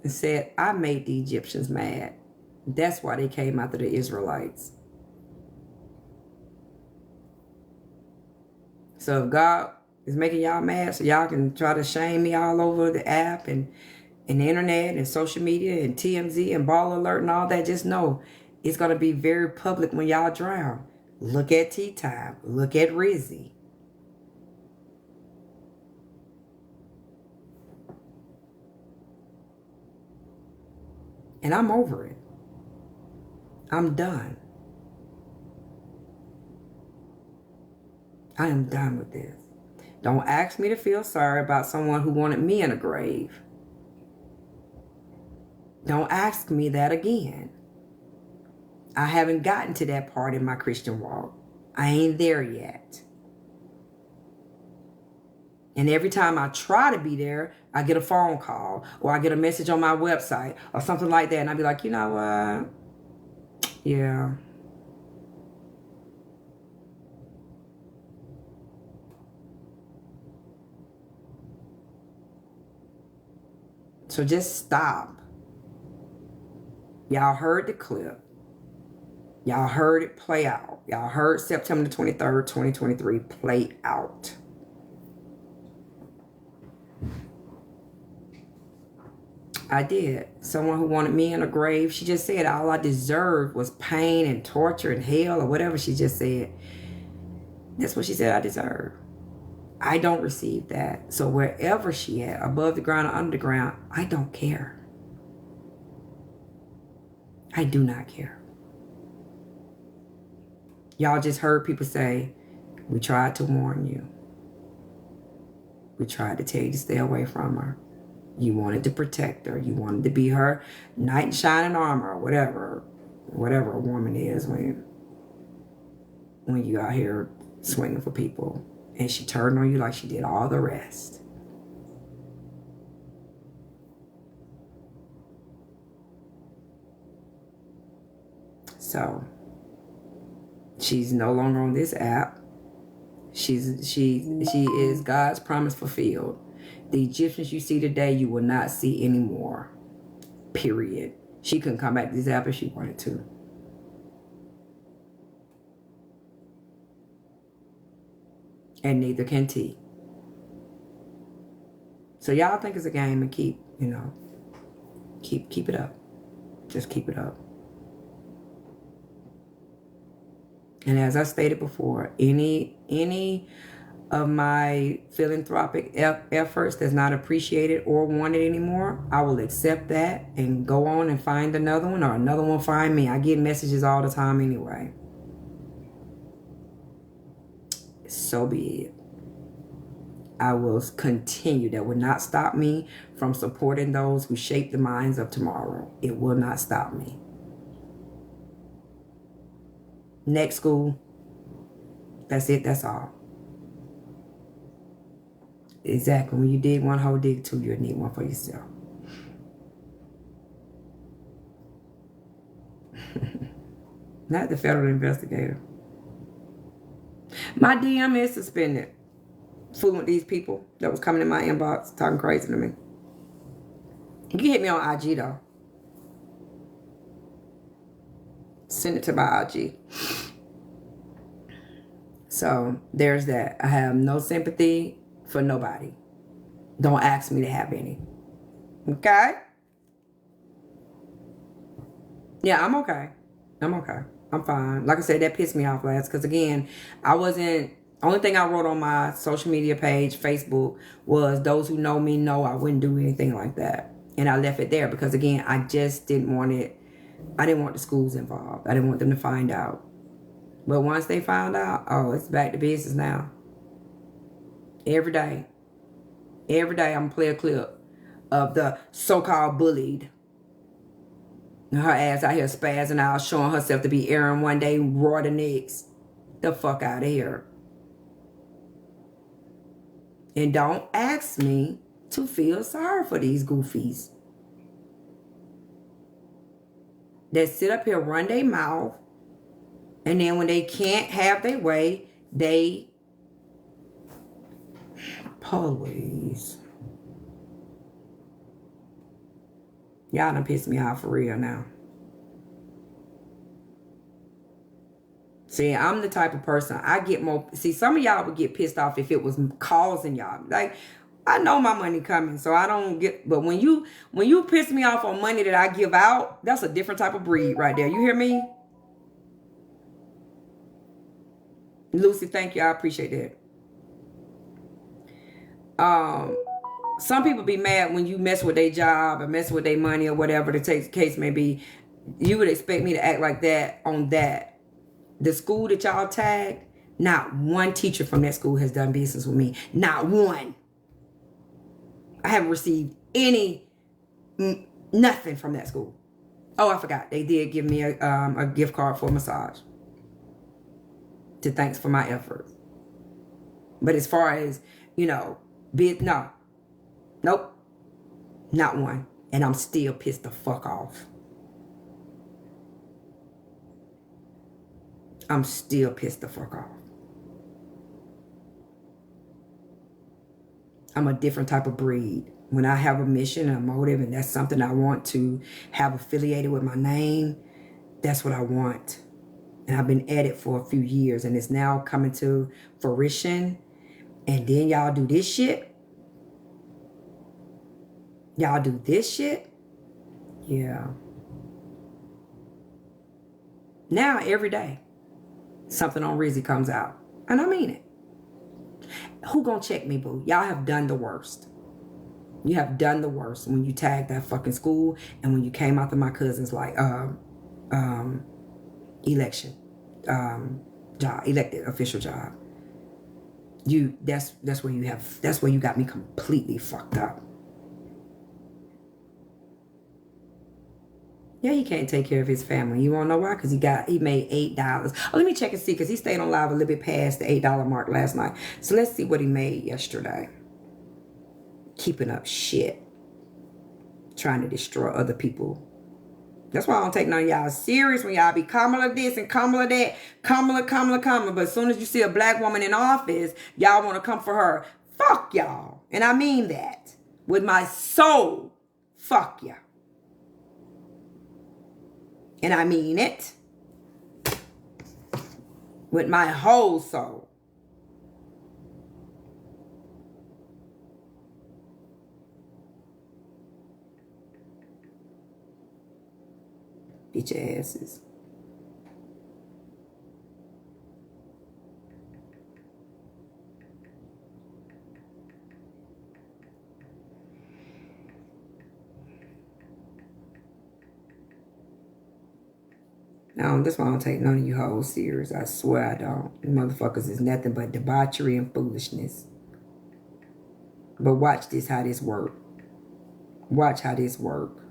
and said, I made the Egyptians mad. That's why they came after the Israelites. So if God is making y'all mad so y'all can try to shame me all over the app and and the internet and social media and TMZ and Ball Alert and all that, just know it's going to be very public when y'all drown. Look at Tea Time. Look at Rizzy. And I'm over it. I'm done. I am done with this. Don't ask me to feel sorry about someone who wanted me in a grave. Don't ask me that again. I haven't gotten to that part in my Christian walk. I ain't there yet. And every time I try to be there, I get a phone call or I get a message on my website or something like that. And I'll be like, you know what? Yeah. So just stop. Y'all heard the clip. Y'all heard it play out. Y'all heard September the 23rd, 2023 play out. I did. Someone who wanted me in a grave, she just said all I deserved was pain and torture and hell or whatever she just said. That's what she said I deserve. I don't receive that. So wherever she at, above the ground or under the ground, I don't care. I do not care. Y'all just heard people say, we tried to warn you. We tried to tell you to stay away from her. You wanted to protect her. You wanted to be her knight in shining armor or whatever a woman is when you out here swinging for people. And she turned on you like she did all the rest. So she's no longer on this app. She is God's promise fulfilled. The Egyptians you see today, you will not see anymore. Period. She couldn't come back to this app if she wanted to. And neither can T. So y'all think it's a game and keep it up. Just keep it up. And as I stated before, any of my philanthropic efforts that's not appreciated or wanted anymore, I will accept that and go on and find another one, or another one find me. I get messages all the time anyway. So be it. I will continue. That will not stop me from supporting those who shape the minds of tomorrow. It will not stop me. Next school. That's it. That's all. Exactly. When you dig one hole, dig two. You'll need one for yourself. Not the federal investigator. My DM is suspended. Fooling with these people that was coming in my inbox talking crazy to me. You can hit me on IG though. Send it to my IG. So there's that. I have no sympathy for nobody. Don't ask me to have any. Okay? Yeah, I'm okay. I'm okay. I'm fine. Like I said, that pissed me off last. Because again, only thing I wrote on my social media page, Facebook, was those who know me know I wouldn't do anything like that. And I left it there because again, I just didn't want it. I didn't want the schools involved. I didn't want them to find out. But once they found out, oh, it's back to business now. Every day I'm going to play a clip of the so-called bullied. Her ass out here spazzing out, showing herself to be Aaron one day, Roy the next. The fuck out of here. And don't ask me to feel sorry for these goofies that sit up here, run their mouth, and then when they can't have their way, they police. Y'all done pissed me off for real now. See, I'm the type of person, I get more... See, some of y'all would get pissed off if it was causing y'all. Like, I know my money coming, so I don't get. But when you piss me off on money that I give out, that's a different type of breed right there. You hear me? Lucy, thank you. I appreciate that. Some people be mad when you mess with their job or mess with their money or whatever the case may be. You would expect me to act like that on that. The school that y'all tagged, not one teacher from that school has done business with me. Not one. I haven't received nothing from that school. Oh, I forgot. They did give me a gift card for a massage. To thanks for my efforts. But as far as, no. Nope. Not one. And I'm still pissed the fuck off. I'm still pissed the fuck off. I'm a different type of breed. When I have a mission, a motive, and that's something I want to have affiliated with my name, that's what I want. And I've been at it for a few years, and it's now coming to fruition. And then y'all do this shit. Y'all do this shit. Yeah. Now, every day, something on Rizzy comes out. And I mean it. Who gonna check me, boo? Y'all have done the worst. You have done the worst when you tagged that fucking school and when you came after my cousin's election job, elected official job. That's where you got me completely fucked up. Yeah, he can't take care of his family. You wanna know why? Because he made $8. Oh, let me check and see, because he stayed on live a little bit past the $8 mark last night. So let's see what he made yesterday. Keeping up shit. Trying to destroy other people. That's why I don't take none of y'all serious when y'all be Kamala this and Kamala that. Kamala. But as soon as you see a black woman in office, y'all want to come for her. Fuck y'all. And I mean that. With my soul. Fuck y'all. And I mean it. With my whole soul. Get your asses. No, that's why I don't take none of you hoes serious. I swear I don't. You motherfuckers is nothing but debauchery and foolishness. But watch this, how this work. Watch how this work.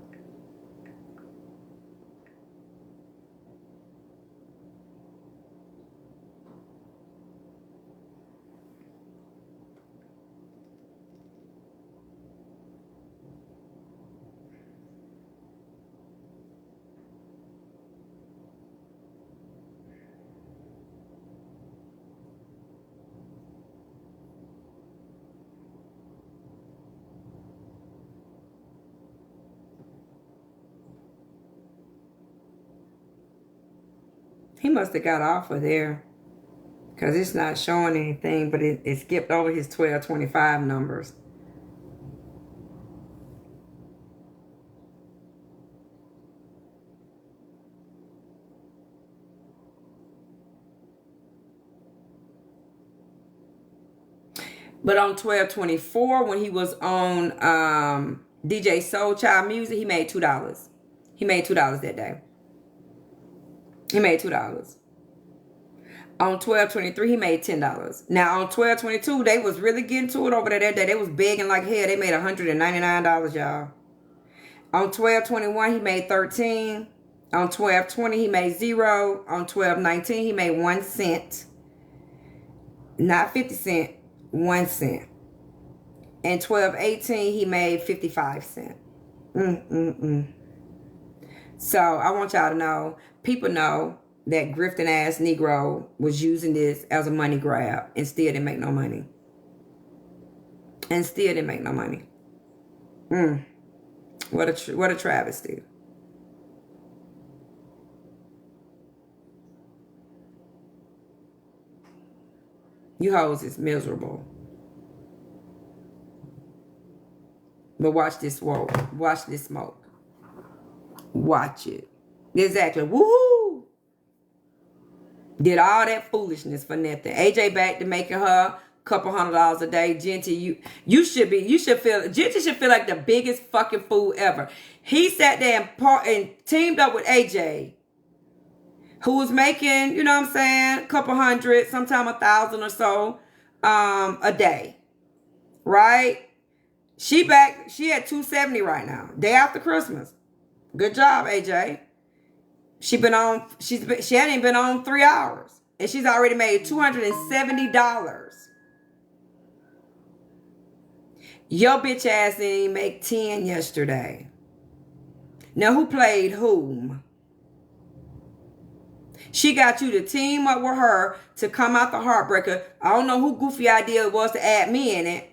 He must have got off of there because it's not showing anything, but it skipped over his 1225 numbers. But on 1224, when he was on DJ Soul Child Music, he made $2. He made $2 that day. He made $2. On 1223, he made $10. Now on 1222, they was really getting to it over there that day. They was begging like hell. They made $199, y'all. On 1221, he made $13. On 1220, he made $0. On 1219, he made 1 cent. Not 50 cents, 1 cent. And 1218, he made 55 cents. So I want y'all to know, people know that grifting ass Negro was using this as a money grab and still didn't make no money. And still didn't make no money. What a travesty. You hoes is miserable. But watch this smoke. Watch this smoke. Watch it. Exactly. Woohoo! Did all that foolishness for nothing. AJ back to making her couple $100 a day. Genty, you should feel Genty should feel like the biggest fucking fool ever. He sat there and teamed up with AJ, who was making, you know what I'm saying, a couple hundred, sometime 1,000 or so a day. Right? She at 270 right now. Day after Christmas. Good job, AJ. She hadn't been on 3 hours. And she's already made $270. Your bitch ass didn't even make 10 yesterday. Now who played whom? She got you to team up with her to come out the heartbreaker. I don't know who goofy idea it was to add me in it.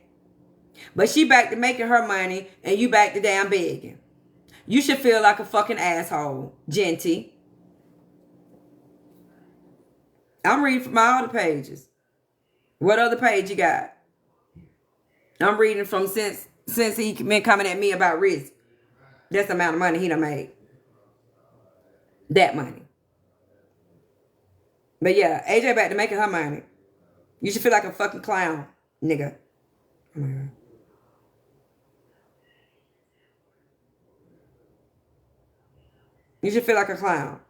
But she back to making her money and you back to damn begging. You should feel like a fucking asshole, Genty. I'm reading from my other pages. What other page you got? I'm reading from since he been coming at me about Riz. That's the amount of money he done made. That money. But yeah, AJ back to making her money. You should feel like a fucking clown, nigga. Oh my God. You should feel like a clown.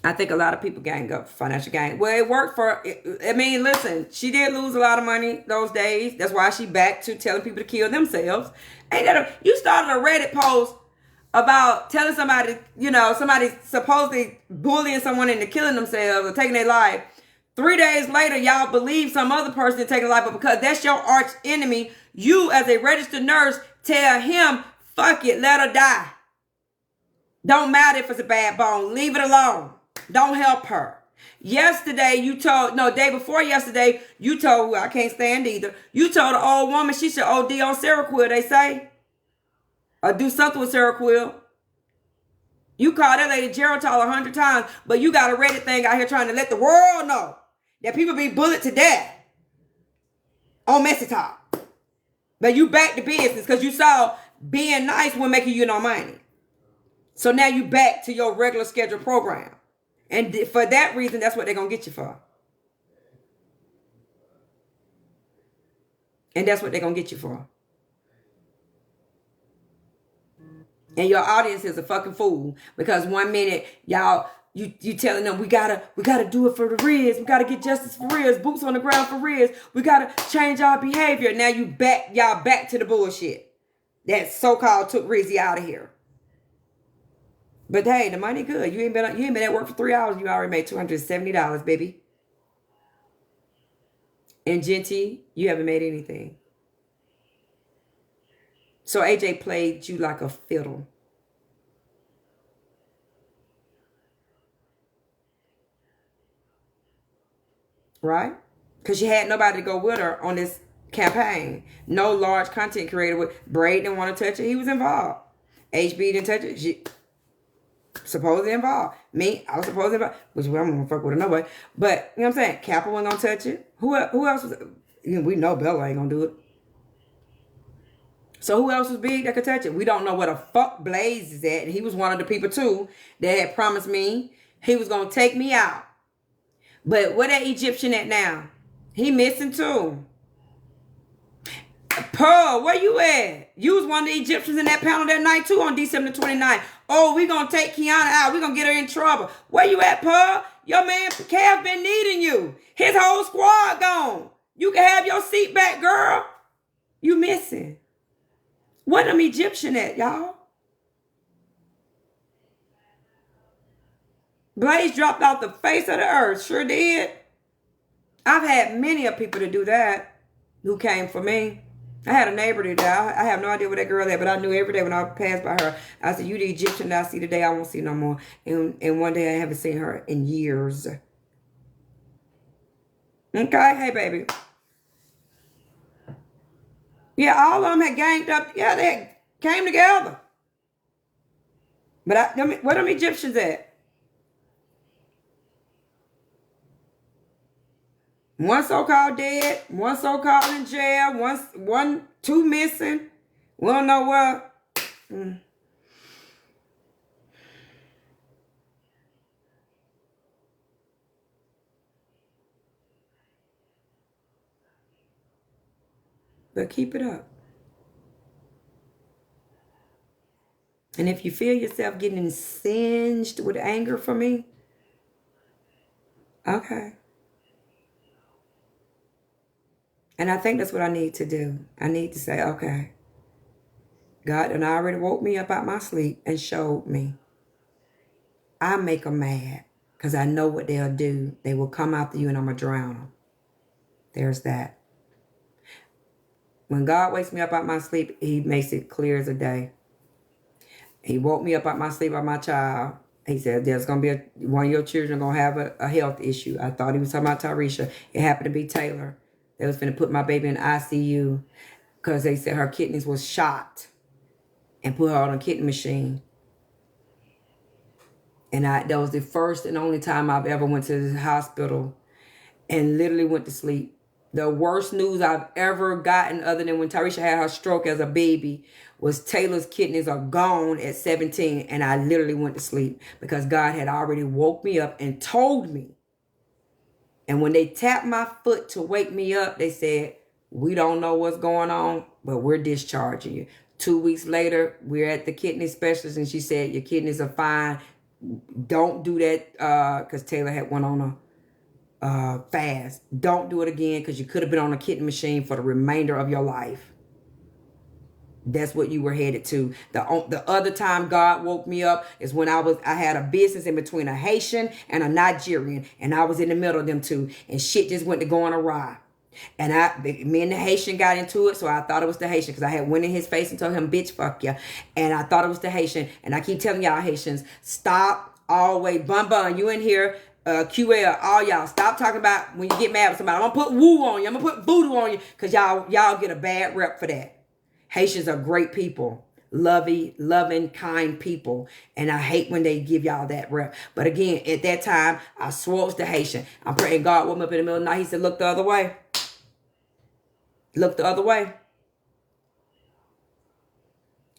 I think a lot of people gang up financial gain. Well, it worked for, I mean, listen, she did lose a lot of money those days. That's why she back to telling people to kill themselves. You started a Reddit post about telling somebody, somebody supposedly bullying someone into killing themselves or taking their life. 3 days later, y'all believe some other person taking a life, but because that's your arch enemy, you as a registered nurse tell him, fuck it, let her die. Don't matter if it's a bad bone. Leave it alone. Don't help her. Yesterday, day before yesterday, you told, I can't stand either. You told an old woman she should OD on Seroquel, they say. Or do something with Seroquel. You called that lady Geritol 100 times, but you got a Reddit thing out here trying to let the world know that people be bullied to death on Messy Talk. But you back to business because you saw being nice when making you no money. So now you back to your regular scheduled program. And for that reason, that's what they're going to get you for. And that's what they're going to get you for. And your audience is a fucking fool. Because 1 minute, y'all, you telling them, we gotta do it for the Riz. We gotta get justice for Riz. Boots on the ground for Riz. We gotta change our behavior. Now y'all back to the bullshit. That so-called took Rizzy out of here. But hey, the money good. You ain't been at work for 3 hours. You already made $270, baby. And Genty, you haven't made anything. So AJ played you like a fiddle. Right? Because she had nobody to go with her on this campaign. No large content creator. Braid didn't want to touch it. He was involved. HB didn't touch it. She supposedly involved. Me, I was supposedly involved. Which I'm going to fuck with her no way. But, you know what I'm saying? Kappa wasn't going to touch it. Who else was... We know Bella ain't going to do it. So who else was big that could touch it? We don't know where the fuck Blaze is at. And he was one of the people, too, that had promised me he was going to take me out. But where that Egyptian at now? He missing, too. Pearl, where you at? You was one of the Egyptians in that panel that night, too, on December 29th. Oh, we going to take Keyonna out. We going to get her in trouble. Where you at, Pearl? Your man, Kev, been needing you. His whole squad gone. You can have your seat back, girl. You missing. Where them Egyptian at, y'all? Blaze dropped off the face of the earth. Sure did. I've had many of people to do that who came for me. I had a neighbor today. I have no idea where that girl at, but I knew every day when I passed by her, I said, you the Egyptian that I see today, I won't see no more. And one day I haven't seen her in years. Okay, hey, baby. Yeah, all of them had ganged up. Yeah, they came together. But where them Egyptians at? One so-called dead, one so-called in jail, two missing. We don't know what. But keep it up. And if you feel yourself getting singed with anger for me, okay. And I think that's what I need to do. I need to say, okay, God done already woke me up out my sleep and showed me. I make them mad because I know what they'll do. They will come after you and I'm going to drown them. There's that. When God wakes me up out my sleep, he makes it clear as a day. He woke me up out my sleep by my child. He said, there's going to be one of your children going to have a health issue. I thought he was talking about Tyresha. It happened to be Taylor. They was going to put my baby in ICU because they said her kidneys was shot and put her on a kidney machine. And that was the first and only time I've ever went to the hospital and literally went to sleep. The worst news I've ever gotten, other than when Tyresha had her stroke as a baby, was Taylor's kidneys are gone at 17. And I literally went to sleep because God had already woke me up and told me. And when they tapped my foot to wake me up, they said, we don't know what's going on, but we're discharging you. 2 weeks later, we're at the kidney specialist, and she said, your kidneys are fine. Don't do that, because Taylor had one on a fast. Don't do it again, because you could have been on a kidney machine for the remainder of your life. That's what you were headed to. The other time God woke me up is when I had a business in between a Haitian and a Nigerian, and I was in the middle of them two, and shit just went to going awry. And me and the Haitian got into it, so I thought it was the Haitian because I had went in his face and told him, bitch, fuck ya. And I thought it was the Haitian. And I keep telling y'all Haitians, stop always, bun, you in here, QL, all y'all, stop talking about when you get mad with somebody. I'm going to put woo on you. I'm going to put voodoo on you because y'all get a bad rep for that. Haitians are great people, loving, kind people. And I hate when they give y'all that rep. But again, at that time, I swore it was the Haitian. I'm praying God woke me up in the middle of the night. He said, look the other way. Look the other way.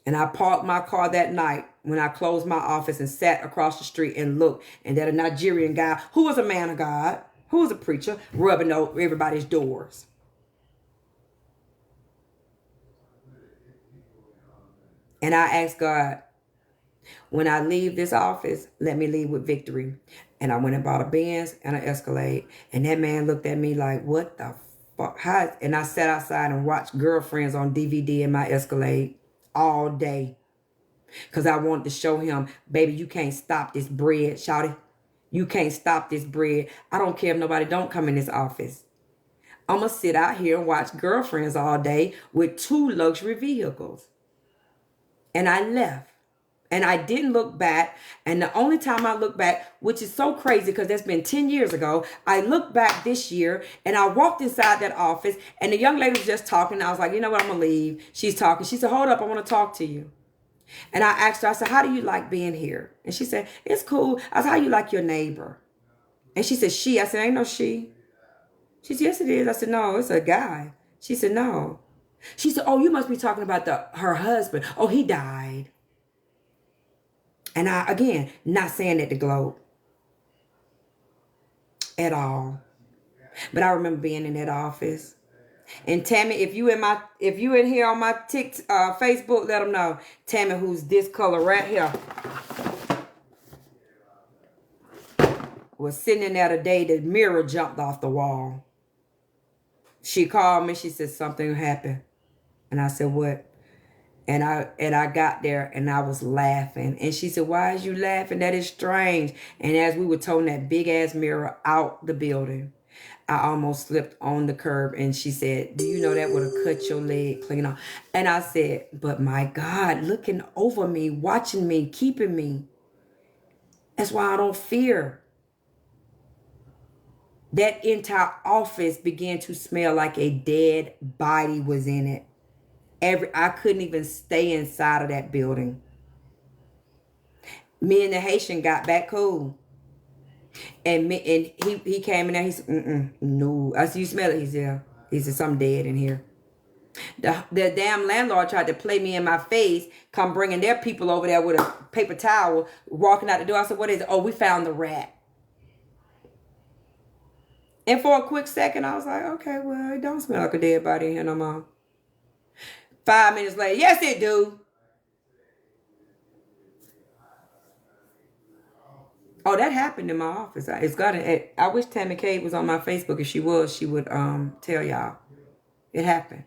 And I parked my car that night when I closed my office and sat across the street and looked. And that a Nigerian guy who was a man of God, who was a preacher, rubbing over everybody's doors. And I asked God, when I leave this office, let me leave with victory. And I went and bought a Benz and an Escalade. And that man looked at me like, what the fuck? How? And I sat outside and watched Girlfriends on DVD in my Escalade all day. Because I wanted to show him, baby, you can't stop this bread, shawty. You can't stop this bread. I don't care if nobody don't come in this office. I'm going to sit out here and watch Girlfriends all day with 2 luxury vehicles. And I left. And I didn't look back. And the only time I look back, which is so crazy because that's been 10 years ago, I looked back this year and I walked inside that office and the young lady was just talking. I was like, you know what, I'm going to leave. She's talking. She said, hold up, I want to talk to you. And I asked her, I said, how do you like being here? And she said, it's cool. I said, how you like your neighbor? And she said, she. I said, ain't no she. She said, yes, it is. I said, no, it's a guy. She said, no. She said, oh, you must be talking about her husband. Oh, he died. And I, again, not saying that to gloat at all. But I remember being in that office. And Tammy, if you in here on my Facebook, let them know. Tammy, who's this color right here, was sitting in there today. The mirror jumped off the wall. She called me. She said something happened. And I said, what? And I got there and I was laughing. And she said, why is you laughing? That is strange. And as we were toting that big ass mirror out the building, I almost slipped on the curb. And she said, do you know that would have cut your leg clean off? And I said, but my God, looking over me, watching me, keeping me. That's why I don't fear. That entire office began to smell like a dead body was in it. I couldn't even stay inside of that building. Me and the Haitian got back cool. And he came in there. He said, no. I said, you smell it? He said, yeah. He said, something dead in here. The damn landlord tried to play me in my face, come bringing their people over there with a paper towel, walking out the door. I said, what is it? Oh, we found the rat. And for a quick second, I was like, okay, well, it don't smell like a dead body in here no more. 5 minutes later, yes, it do. Oh, that happened in my office. I wish Tammy Cade was on my Facebook. If she was, she would tell y'all. It happened.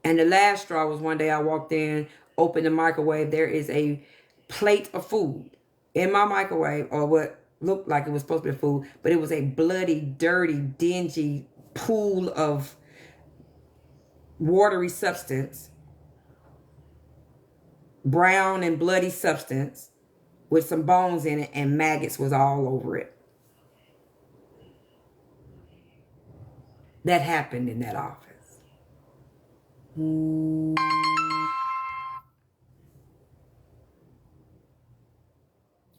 And the last straw was one day I walked in, opened the microwave. There is a plate of food in my microwave, or what looked like it was supposed to be food, but it was a bloody, dirty, dingy pool of watery substance, brown and bloody substance with some bones in it, and maggots was all over it. That happened in that office.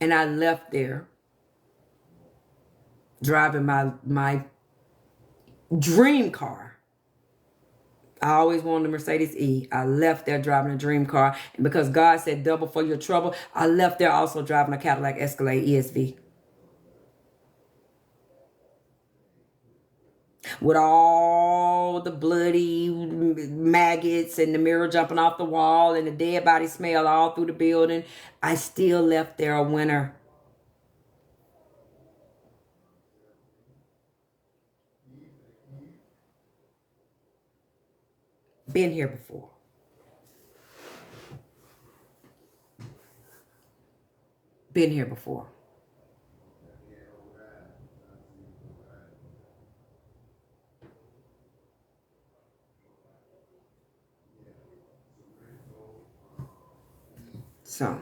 And I left there driving my dream car. I always wanted a Mercedes E. I left there driving a dream car. And because God said double for your trouble, I left there also driving a Cadillac Escalade ESV. With all the bloody maggots and the mirror jumping off the wall and the dead body smell all through the building, I still left there a winner. Been here before. Been here before. So,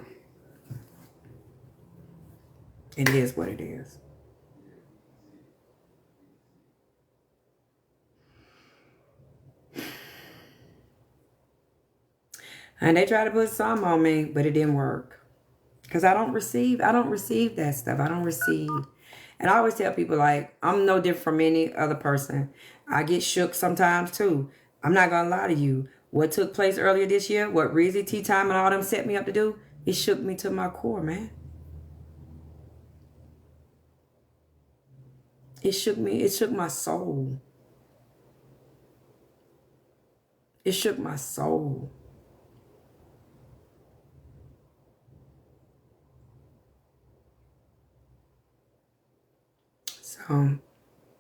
it is what it is. And they tried to put some on me, but it didn't work. Because I don't receive that stuff. I don't receive. And I always tell people, like, I'm no different from any other person. I get shook sometimes too. I'm not going to lie to you. What took place earlier this year, what Rizzy, Tea Time, and all them set me up to do, it shook me to my core, man. It shook me. It shook my soul. It shook my soul. So,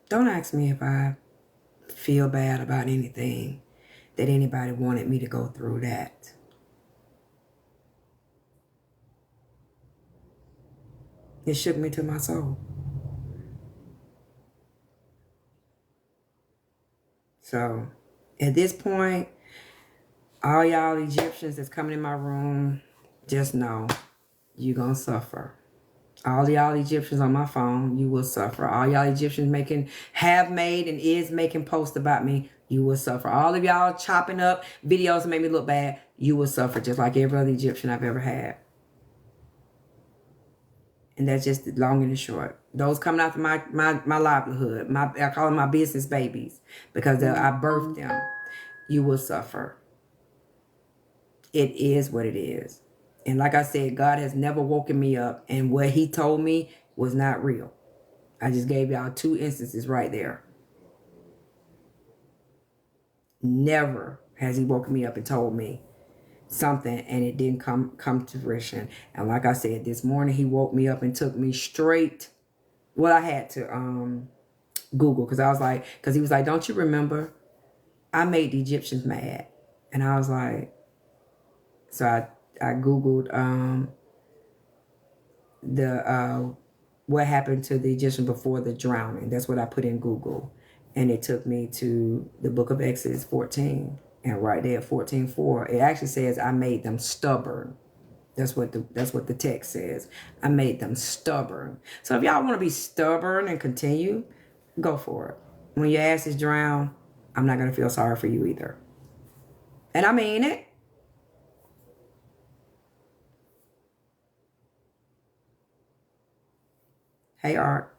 don't ask me if I feel bad about anything that anybody wanted me to go through that. It shook me to my soul. So, at this point, all y'all Egyptians that's coming in my room, just know you're going to suffer. All y'all Egyptians on my phone, you will suffer. All y'all Egyptians have made and is making posts about me, you will suffer. All of y'all chopping up videos to make me look bad, you will suffer just like every other Egyptian I've ever had. And that's just the long and the short. Those coming after my livelihood, I call them my business babies because I birthed them. You will suffer. It is what it is. And like I said, God has never woken me up, and what he told me was not real. I just gave y'all 2 instances right there. Never has he woken me up and told me something and it didn't come to fruition. And like I said, this morning he woke me up and took me straight. Well, I had to Google because he was like, don't you remember I made the Egyptians mad? And I was like, so I Googled what happened to the Egyptians before the drowning. That's what I put in Google. And it took me to the book of Exodus 14. And right there, 14:4, it actually says, I made them stubborn. That's what the text says. I made them stubborn. So if y'all want to be stubborn and continue, go for it. When your ass is drowned, I'm not going to feel sorry for you either. And I mean it. Hey, Art.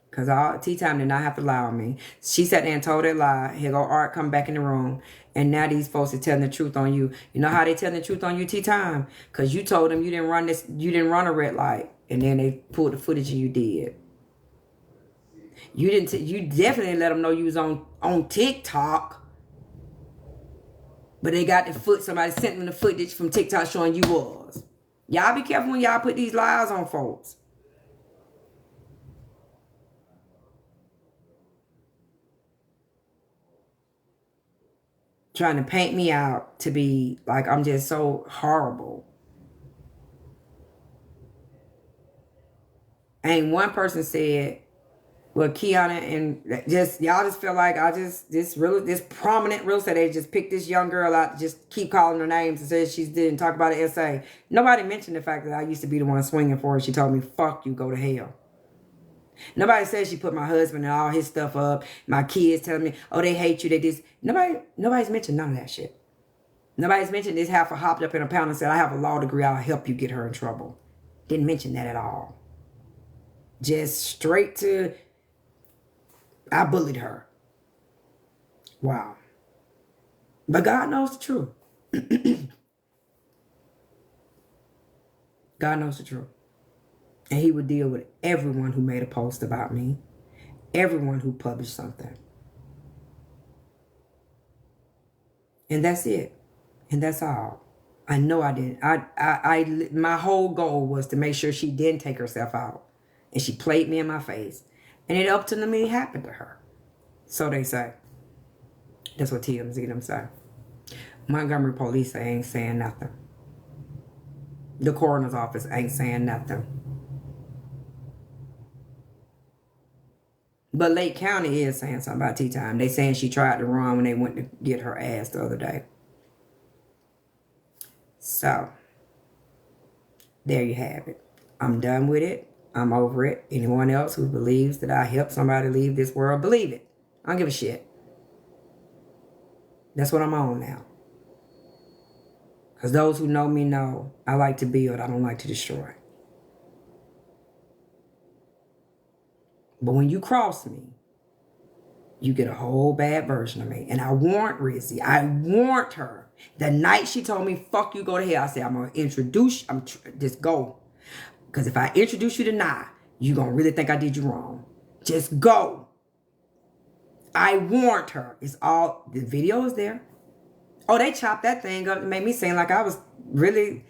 Because all tea time did not have to lie on me. She sat there and told that lie. Here go Art, come back in the room. And now these folks are telling the truth on you. You know how they telling the truth on you, tea time? Because you told them you didn't run a red light. And then they pulled the footage and you did. You definitely let them know you was on TikTok. But they got somebody sent them the footage from TikTok showing you was. Y'all be careful when y'all put these lies on folks. Trying to paint me out to be like I'm just so horrible. Ain't one person said, well, Keyonna and y'all just feel like this prominent real estate agent just picked this young girl out to just keep calling her names and said she didn't talk about an essay. Nobody mentioned the fact that I used to be the one swinging for her. She told me, fuck you, go to hell. Nobody said she put my husband and all his stuff up. My kids telling me, oh, they hate you. They just nobody's mentioned none of that shit. Nobody's mentioned this heifer hopped up in a pound and said, I have a law degree. I'll help you get her in trouble. Didn't mention that at all. Just straight to, I bullied her. Wow. But God knows the truth. God knows the truth. And he would deal with everyone who made a post about me. Everyone who published something. And that's it. And that's all. I know I didn't. My whole goal was to make sure she didn't take herself out. And she played me in my face. And it ultimately happened to her. So they say. That's what TMZ them say. Montgomery police ain't saying nothing. The coroner's office ain't saying nothing. But Lake County is saying something about tea time. They saying she tried to run when they went to get her ass the other day. So, there you have it. I'm done with it. I'm over it. Anyone else who believes that I helped somebody leave this world, believe it. I don't give a shit. That's what I'm on now. Because those who know me know I like to build. I don't like to destroy. But when you cross me, you get a whole bad version of me. And I warned Rizzy. I warned her. The night she told me, fuck you, go to hell. I said, I'm going to introduce you. Just go. Because if I introduce you to Nah, you're going to really think I did you wrong. Just go. I warned her. It's all, the video is there. Oh, they chopped that thing up and made me seem like I was really.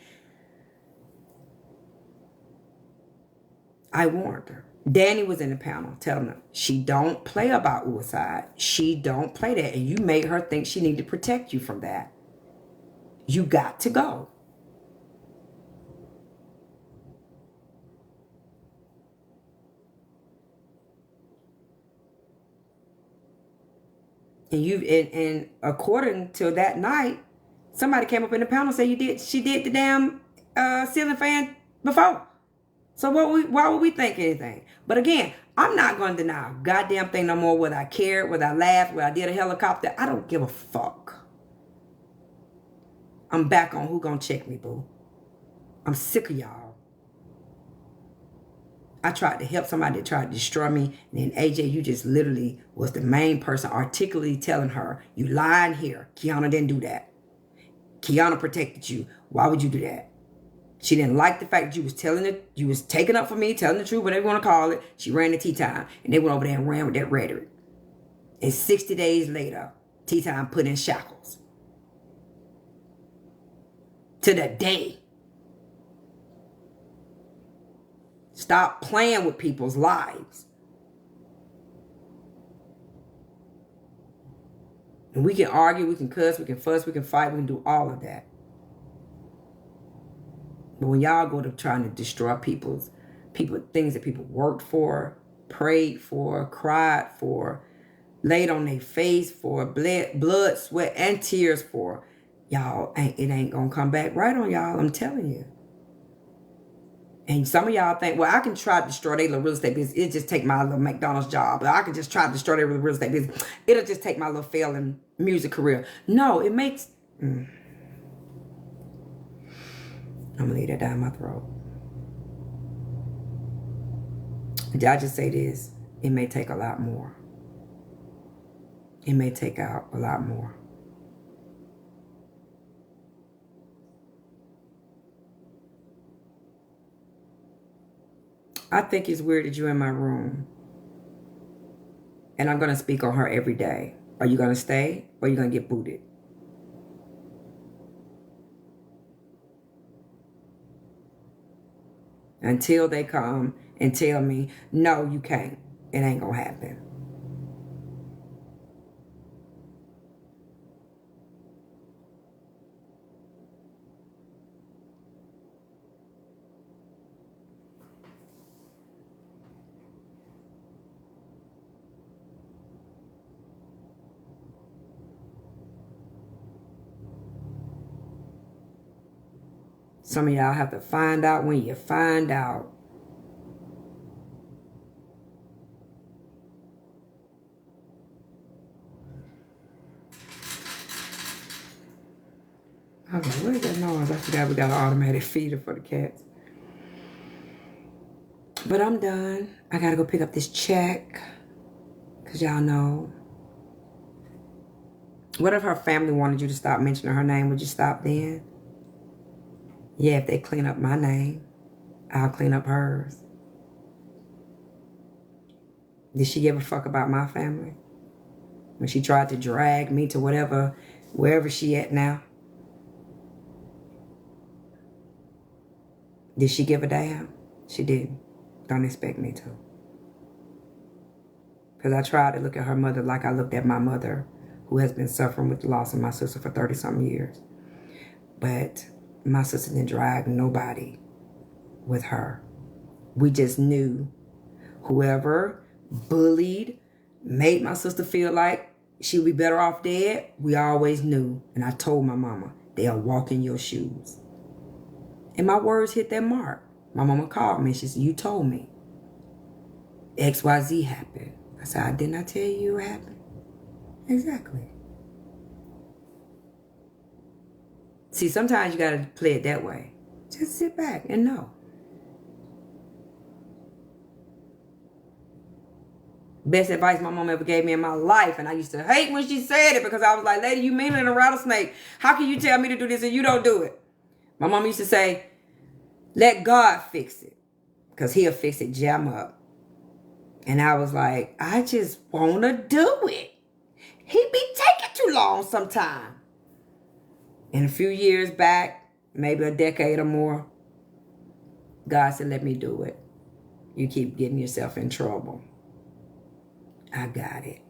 I warned her. Danny was in the panel telling her, she don't play about suicide. She don't play that. And you made her think she needed to protect you from that. You got to go. And according to that night, somebody came up in the panel and said she did the damn ceiling fan before. So why would we think anything? But again, I'm not going to deny a goddamn thing no more, whether I cared, whether I laughed, whether I did a helicopter. I don't give a fuck. I'm back on who gonna check me, boo. I'm sick of y'all. I tried to help somebody that tried to destroy me. And then AJ, you just literally was the main person articulately telling her, you lying here. Keyonna didn't do that. Keyonna protected you. Why would you do that? She didn't like the fact that you was telling it, you was taking up for me, telling the truth, whatever you want to call it. She ran the tea time. And they went over there and ran with that rhetoric. And 60 days later, tea time put in shackles. To the day. Stop playing with people's lives. And we can argue, we can cuss, we can fuss, we can fight, we can do all of that. But when y'all go to trying to destroy people, things that people worked for, prayed for, cried for, laid on their face for, blood, sweat, and tears for, y'all, it ain't gonna come back right on y'all, I'm telling you. And some of y'all think, well, I can try to destroy their little real estate business. It'll just take my little McDonald's job. I can just try to destroy their real estate business. It'll just take my little failing music career. No, it makes... I'm going to leave that down my throat. I just say this. It may take a lot more. It may take out a lot more. I think it's weird that you're in my room. And I'm going to speak on her every day. Are you going to stay or are you going to get booted? Until they come and tell me, no, you can't. It ain't going to happen. Some of y'all have to find out when you find out. Okay, what is that noise? I forgot we got an automatic feeder for the cats. But I'm done. I gotta go pick up this check. Because y'all know. What if her family wanted you to stop mentioning her name? Would you stop then? Yeah, if they clean up my name, I'll clean up hers. Did she give a fuck about my family? When she tried to drag me to wherever she at now? Did she give a damn? She didn't. Don't expect me to. Because I tried to look at her mother like I looked at my mother, who has been suffering with the loss of my sister for 30-something years. But my sister didn't drag nobody with her. We just knew whoever bullied, made my sister feel like she would be better off dead, we always knew. And I told my mama, they'll walk in your shoes. And my words hit that mark. My mama called me. She said, you told me XYZ happened. I said, didn't I tell you what happened? Exactly. See, sometimes you got to play it that way. Just sit back and know. Best advice my mom ever gave me in my life. And I used to hate when she said it because I was like, lady, you mean it in a rattlesnake. How can you tell me to do this and you don't do it? My mom used to say, let God fix it. Because he'll fix it, jam up. And I was like, I just want to do it. He be taking too long sometime. And a few years back, maybe a decade or more, God said, let me do it. You keep getting yourself in trouble. I got it.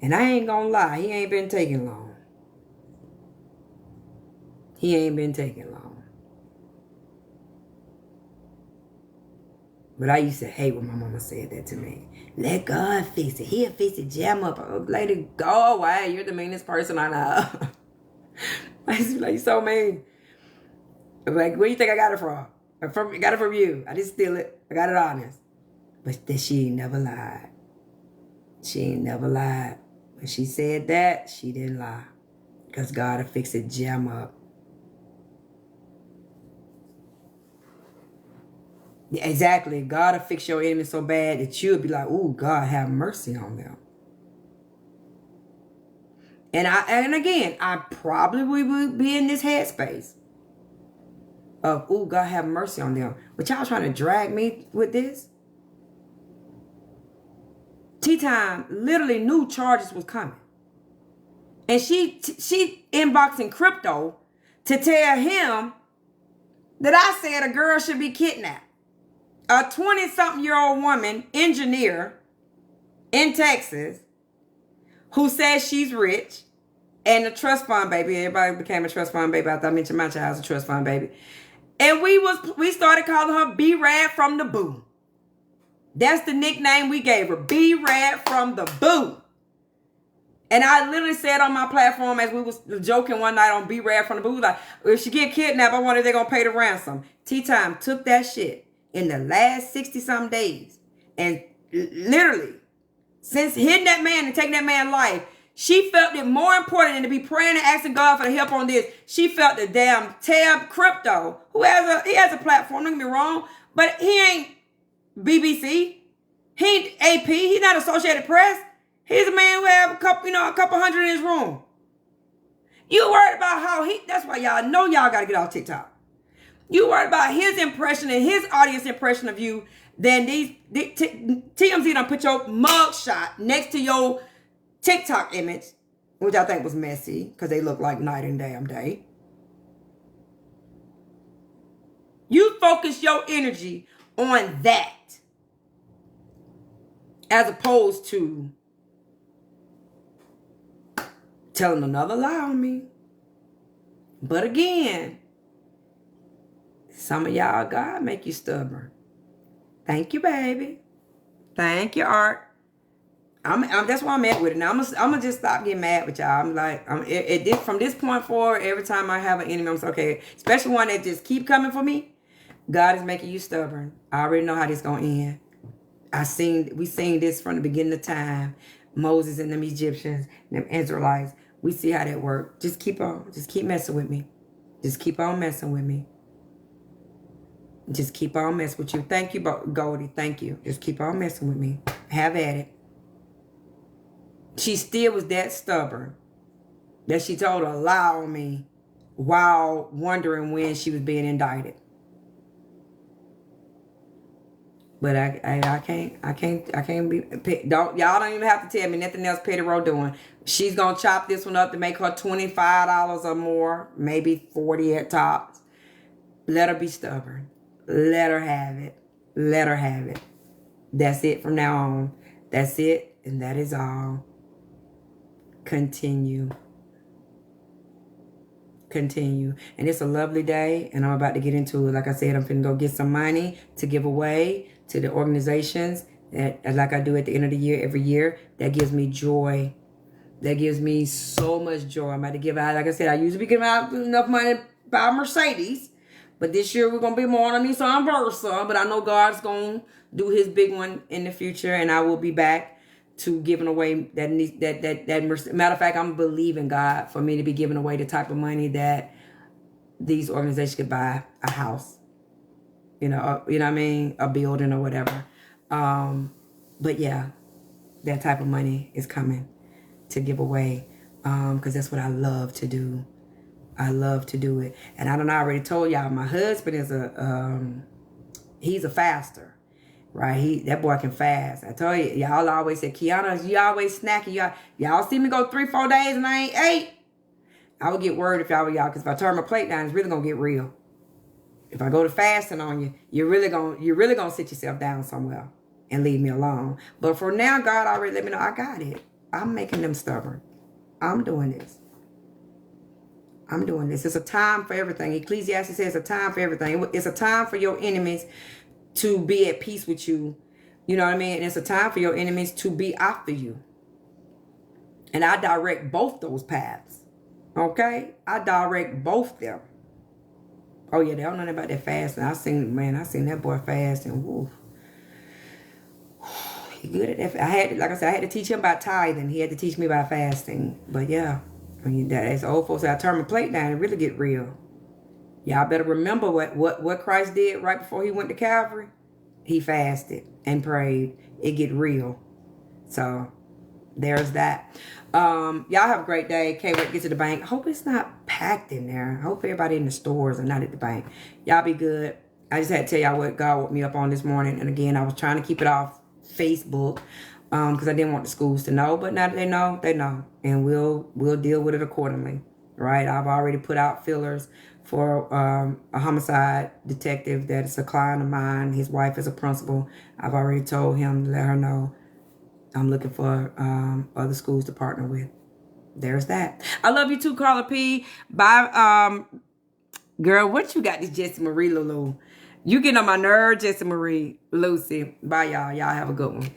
And I ain't gonna lie, he ain't been taking long. He ain't been taking long. But I used to hate when my mama said that to me. Let God fix it. He'll fix it, jam up. Lady, go away. You're the meanest person I know. I used to be like, you're so mean. Like, where do you think I got it from? I got it from you. I didn't steal it. I got it honest. But that she ain't never lied. She ain't never lied. When she said that, she didn't lie. Because God will fix it, jam up. Yeah, exactly. God will fix your enemy so bad that you'll be like, ooh, God, have mercy on them. And again, I probably would be in this headspace of, ooh, God, have mercy on them. But y'all trying to drag me with this? T-Time literally knew charges was coming. And she inboxing Crypto to tell him that I said a girl should be kidnapped. A 20-something-year-old woman, engineer in Texas, who says she's rich, and a trust fund baby. Everybody became a trust fund baby after I mentioned my child's a trust fund baby. And we started calling her B-Rad from the Boo. That's the nickname we gave her, B-Rad from the Boo. And I literally said on my platform as we was joking one night on B-Rad from the Boo, like, if she get kidnapped, I wonder if they're going to pay the ransom. T-Time took that shit in the last 60-some days. And literally, since hitting that man and taking that man's life, she felt it more important than to be praying and asking God for the help on this. She felt the damn Tab Crypto, he has a platform, don't get me wrong, but he ain't BBC. He ain't AP. He's not Associated Press. He's a man who have a couple hundred in his room. You worried about how that's why y'all know y'all got to get off TikTok. You worried about his impression and his audience impression of you. Then TMZ done put your mugshot next to your TikTok image, which I think was messy because they look like night and damn day. You focus your energy on that as opposed to telling another lie on me. But again, some of y'all, God make you stubborn. Thank you, baby. Thank you, Art. That's why I'm at with it. Now I'm gonna just stop getting mad with y'all. I'm like, from this point forward, every time I have an enemy, I'm like, okay, especially one that just keep coming for me. God is making you stubborn. I already know how this gonna end. We seen this from the beginning of time. Moses and them Egyptians, them Israelites. We see how that worked. Just keep on. Just keep messing with me. Just keep on messing with me. Just keep on messing with you. Thank you, Goldie. Thank you. Just keep on messing with me. Have at it. She still was that stubborn that she told a lie on me while wondering when she was being indicted. But I can't be, y'all don't even have to tell me nothing else Petty Row doing. She's going to chop this one up to make her $25 or more, maybe 40 at tops. Let her be stubborn. Let her have it. Let her have it. That's it from now on. That's it, and that is all. Continue. And it's a lovely day, and I'm about to get into it. Like I said, I'm finna go get some money to give away to the organizations that, like I do at the end of the year, every year. That gives me joy. That gives me so much joy. I'm about to give out, like I said, I usually be giving out enough money to buy a Mercedes. But this year we're going to be more on a Nissan Versa. But I know God's going to do his big one in the future. And I will be back to giving away that Mercedes. Matter of fact, I'm believing God for me to be giving away the type of money that these organizations could buy a house. You know what I mean? A building or whatever. But yeah, that type of money is coming to give away. Because that's what I love to do. I love to do it. And I already told y'all, my husband is he's a faster, right? That boy can fast. I told you, y'all always say, Keyonna, you always snacking. Y'all see me go 3-4 days and I ain't ate. I would get worried if y'all were y'all, because if I turn my plate down, it's really gonna get real. If I go to fasting on you, you're really gonna sit yourself down somewhere and leave me alone. But for now, God already let me know I got it. I'm making them stubborn. I'm doing this. It's a time for everything. Ecclesiastes says a time for everything. It's a time for your enemies to be at peace with you. You know what I mean? And it's a time for your enemies to be after you. And I direct both those paths. Okay? I direct both them. Oh yeah, they don't know nothing about that fasting. I seen that boy fast and woo. He good at that. I had to teach him about tithing. He had to teach me about fasting. But yeah. As old folks say, I turn my plate down and really get real. Y'all better remember what Christ did right before he went to Calvary. He fasted and prayed. It get real. So there's that. Y'all have a great day. Can't wait to get to the bank. Hope it's not packed in there. Hope everybody in the stores and not at the bank. Y'all be good. I just had to tell y'all what God woke me up on this morning. And again, I was trying to keep it off Facebook. Because I didn't want the schools to know, but now that they know, and we'll deal with it accordingly, right? I've already put out fillers for a homicide detective that is a client of mine. His wife is a principal. I've already told him to let her know I'm looking for other schools to partner with. There's that. I love you too, Carla P. Bye, girl. What you got this Jessie Marie Lulu? You getting on my nerve, Jessie Marie Lucy. Bye, y'all. Y'all have a good one.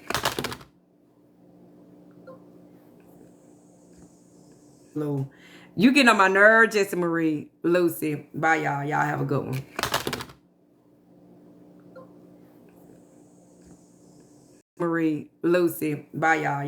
You getting on my nerve, Jessie Marie Lucy. Bye, y'all. Y'all have a good one. Marie Lucy. Bye, y'all.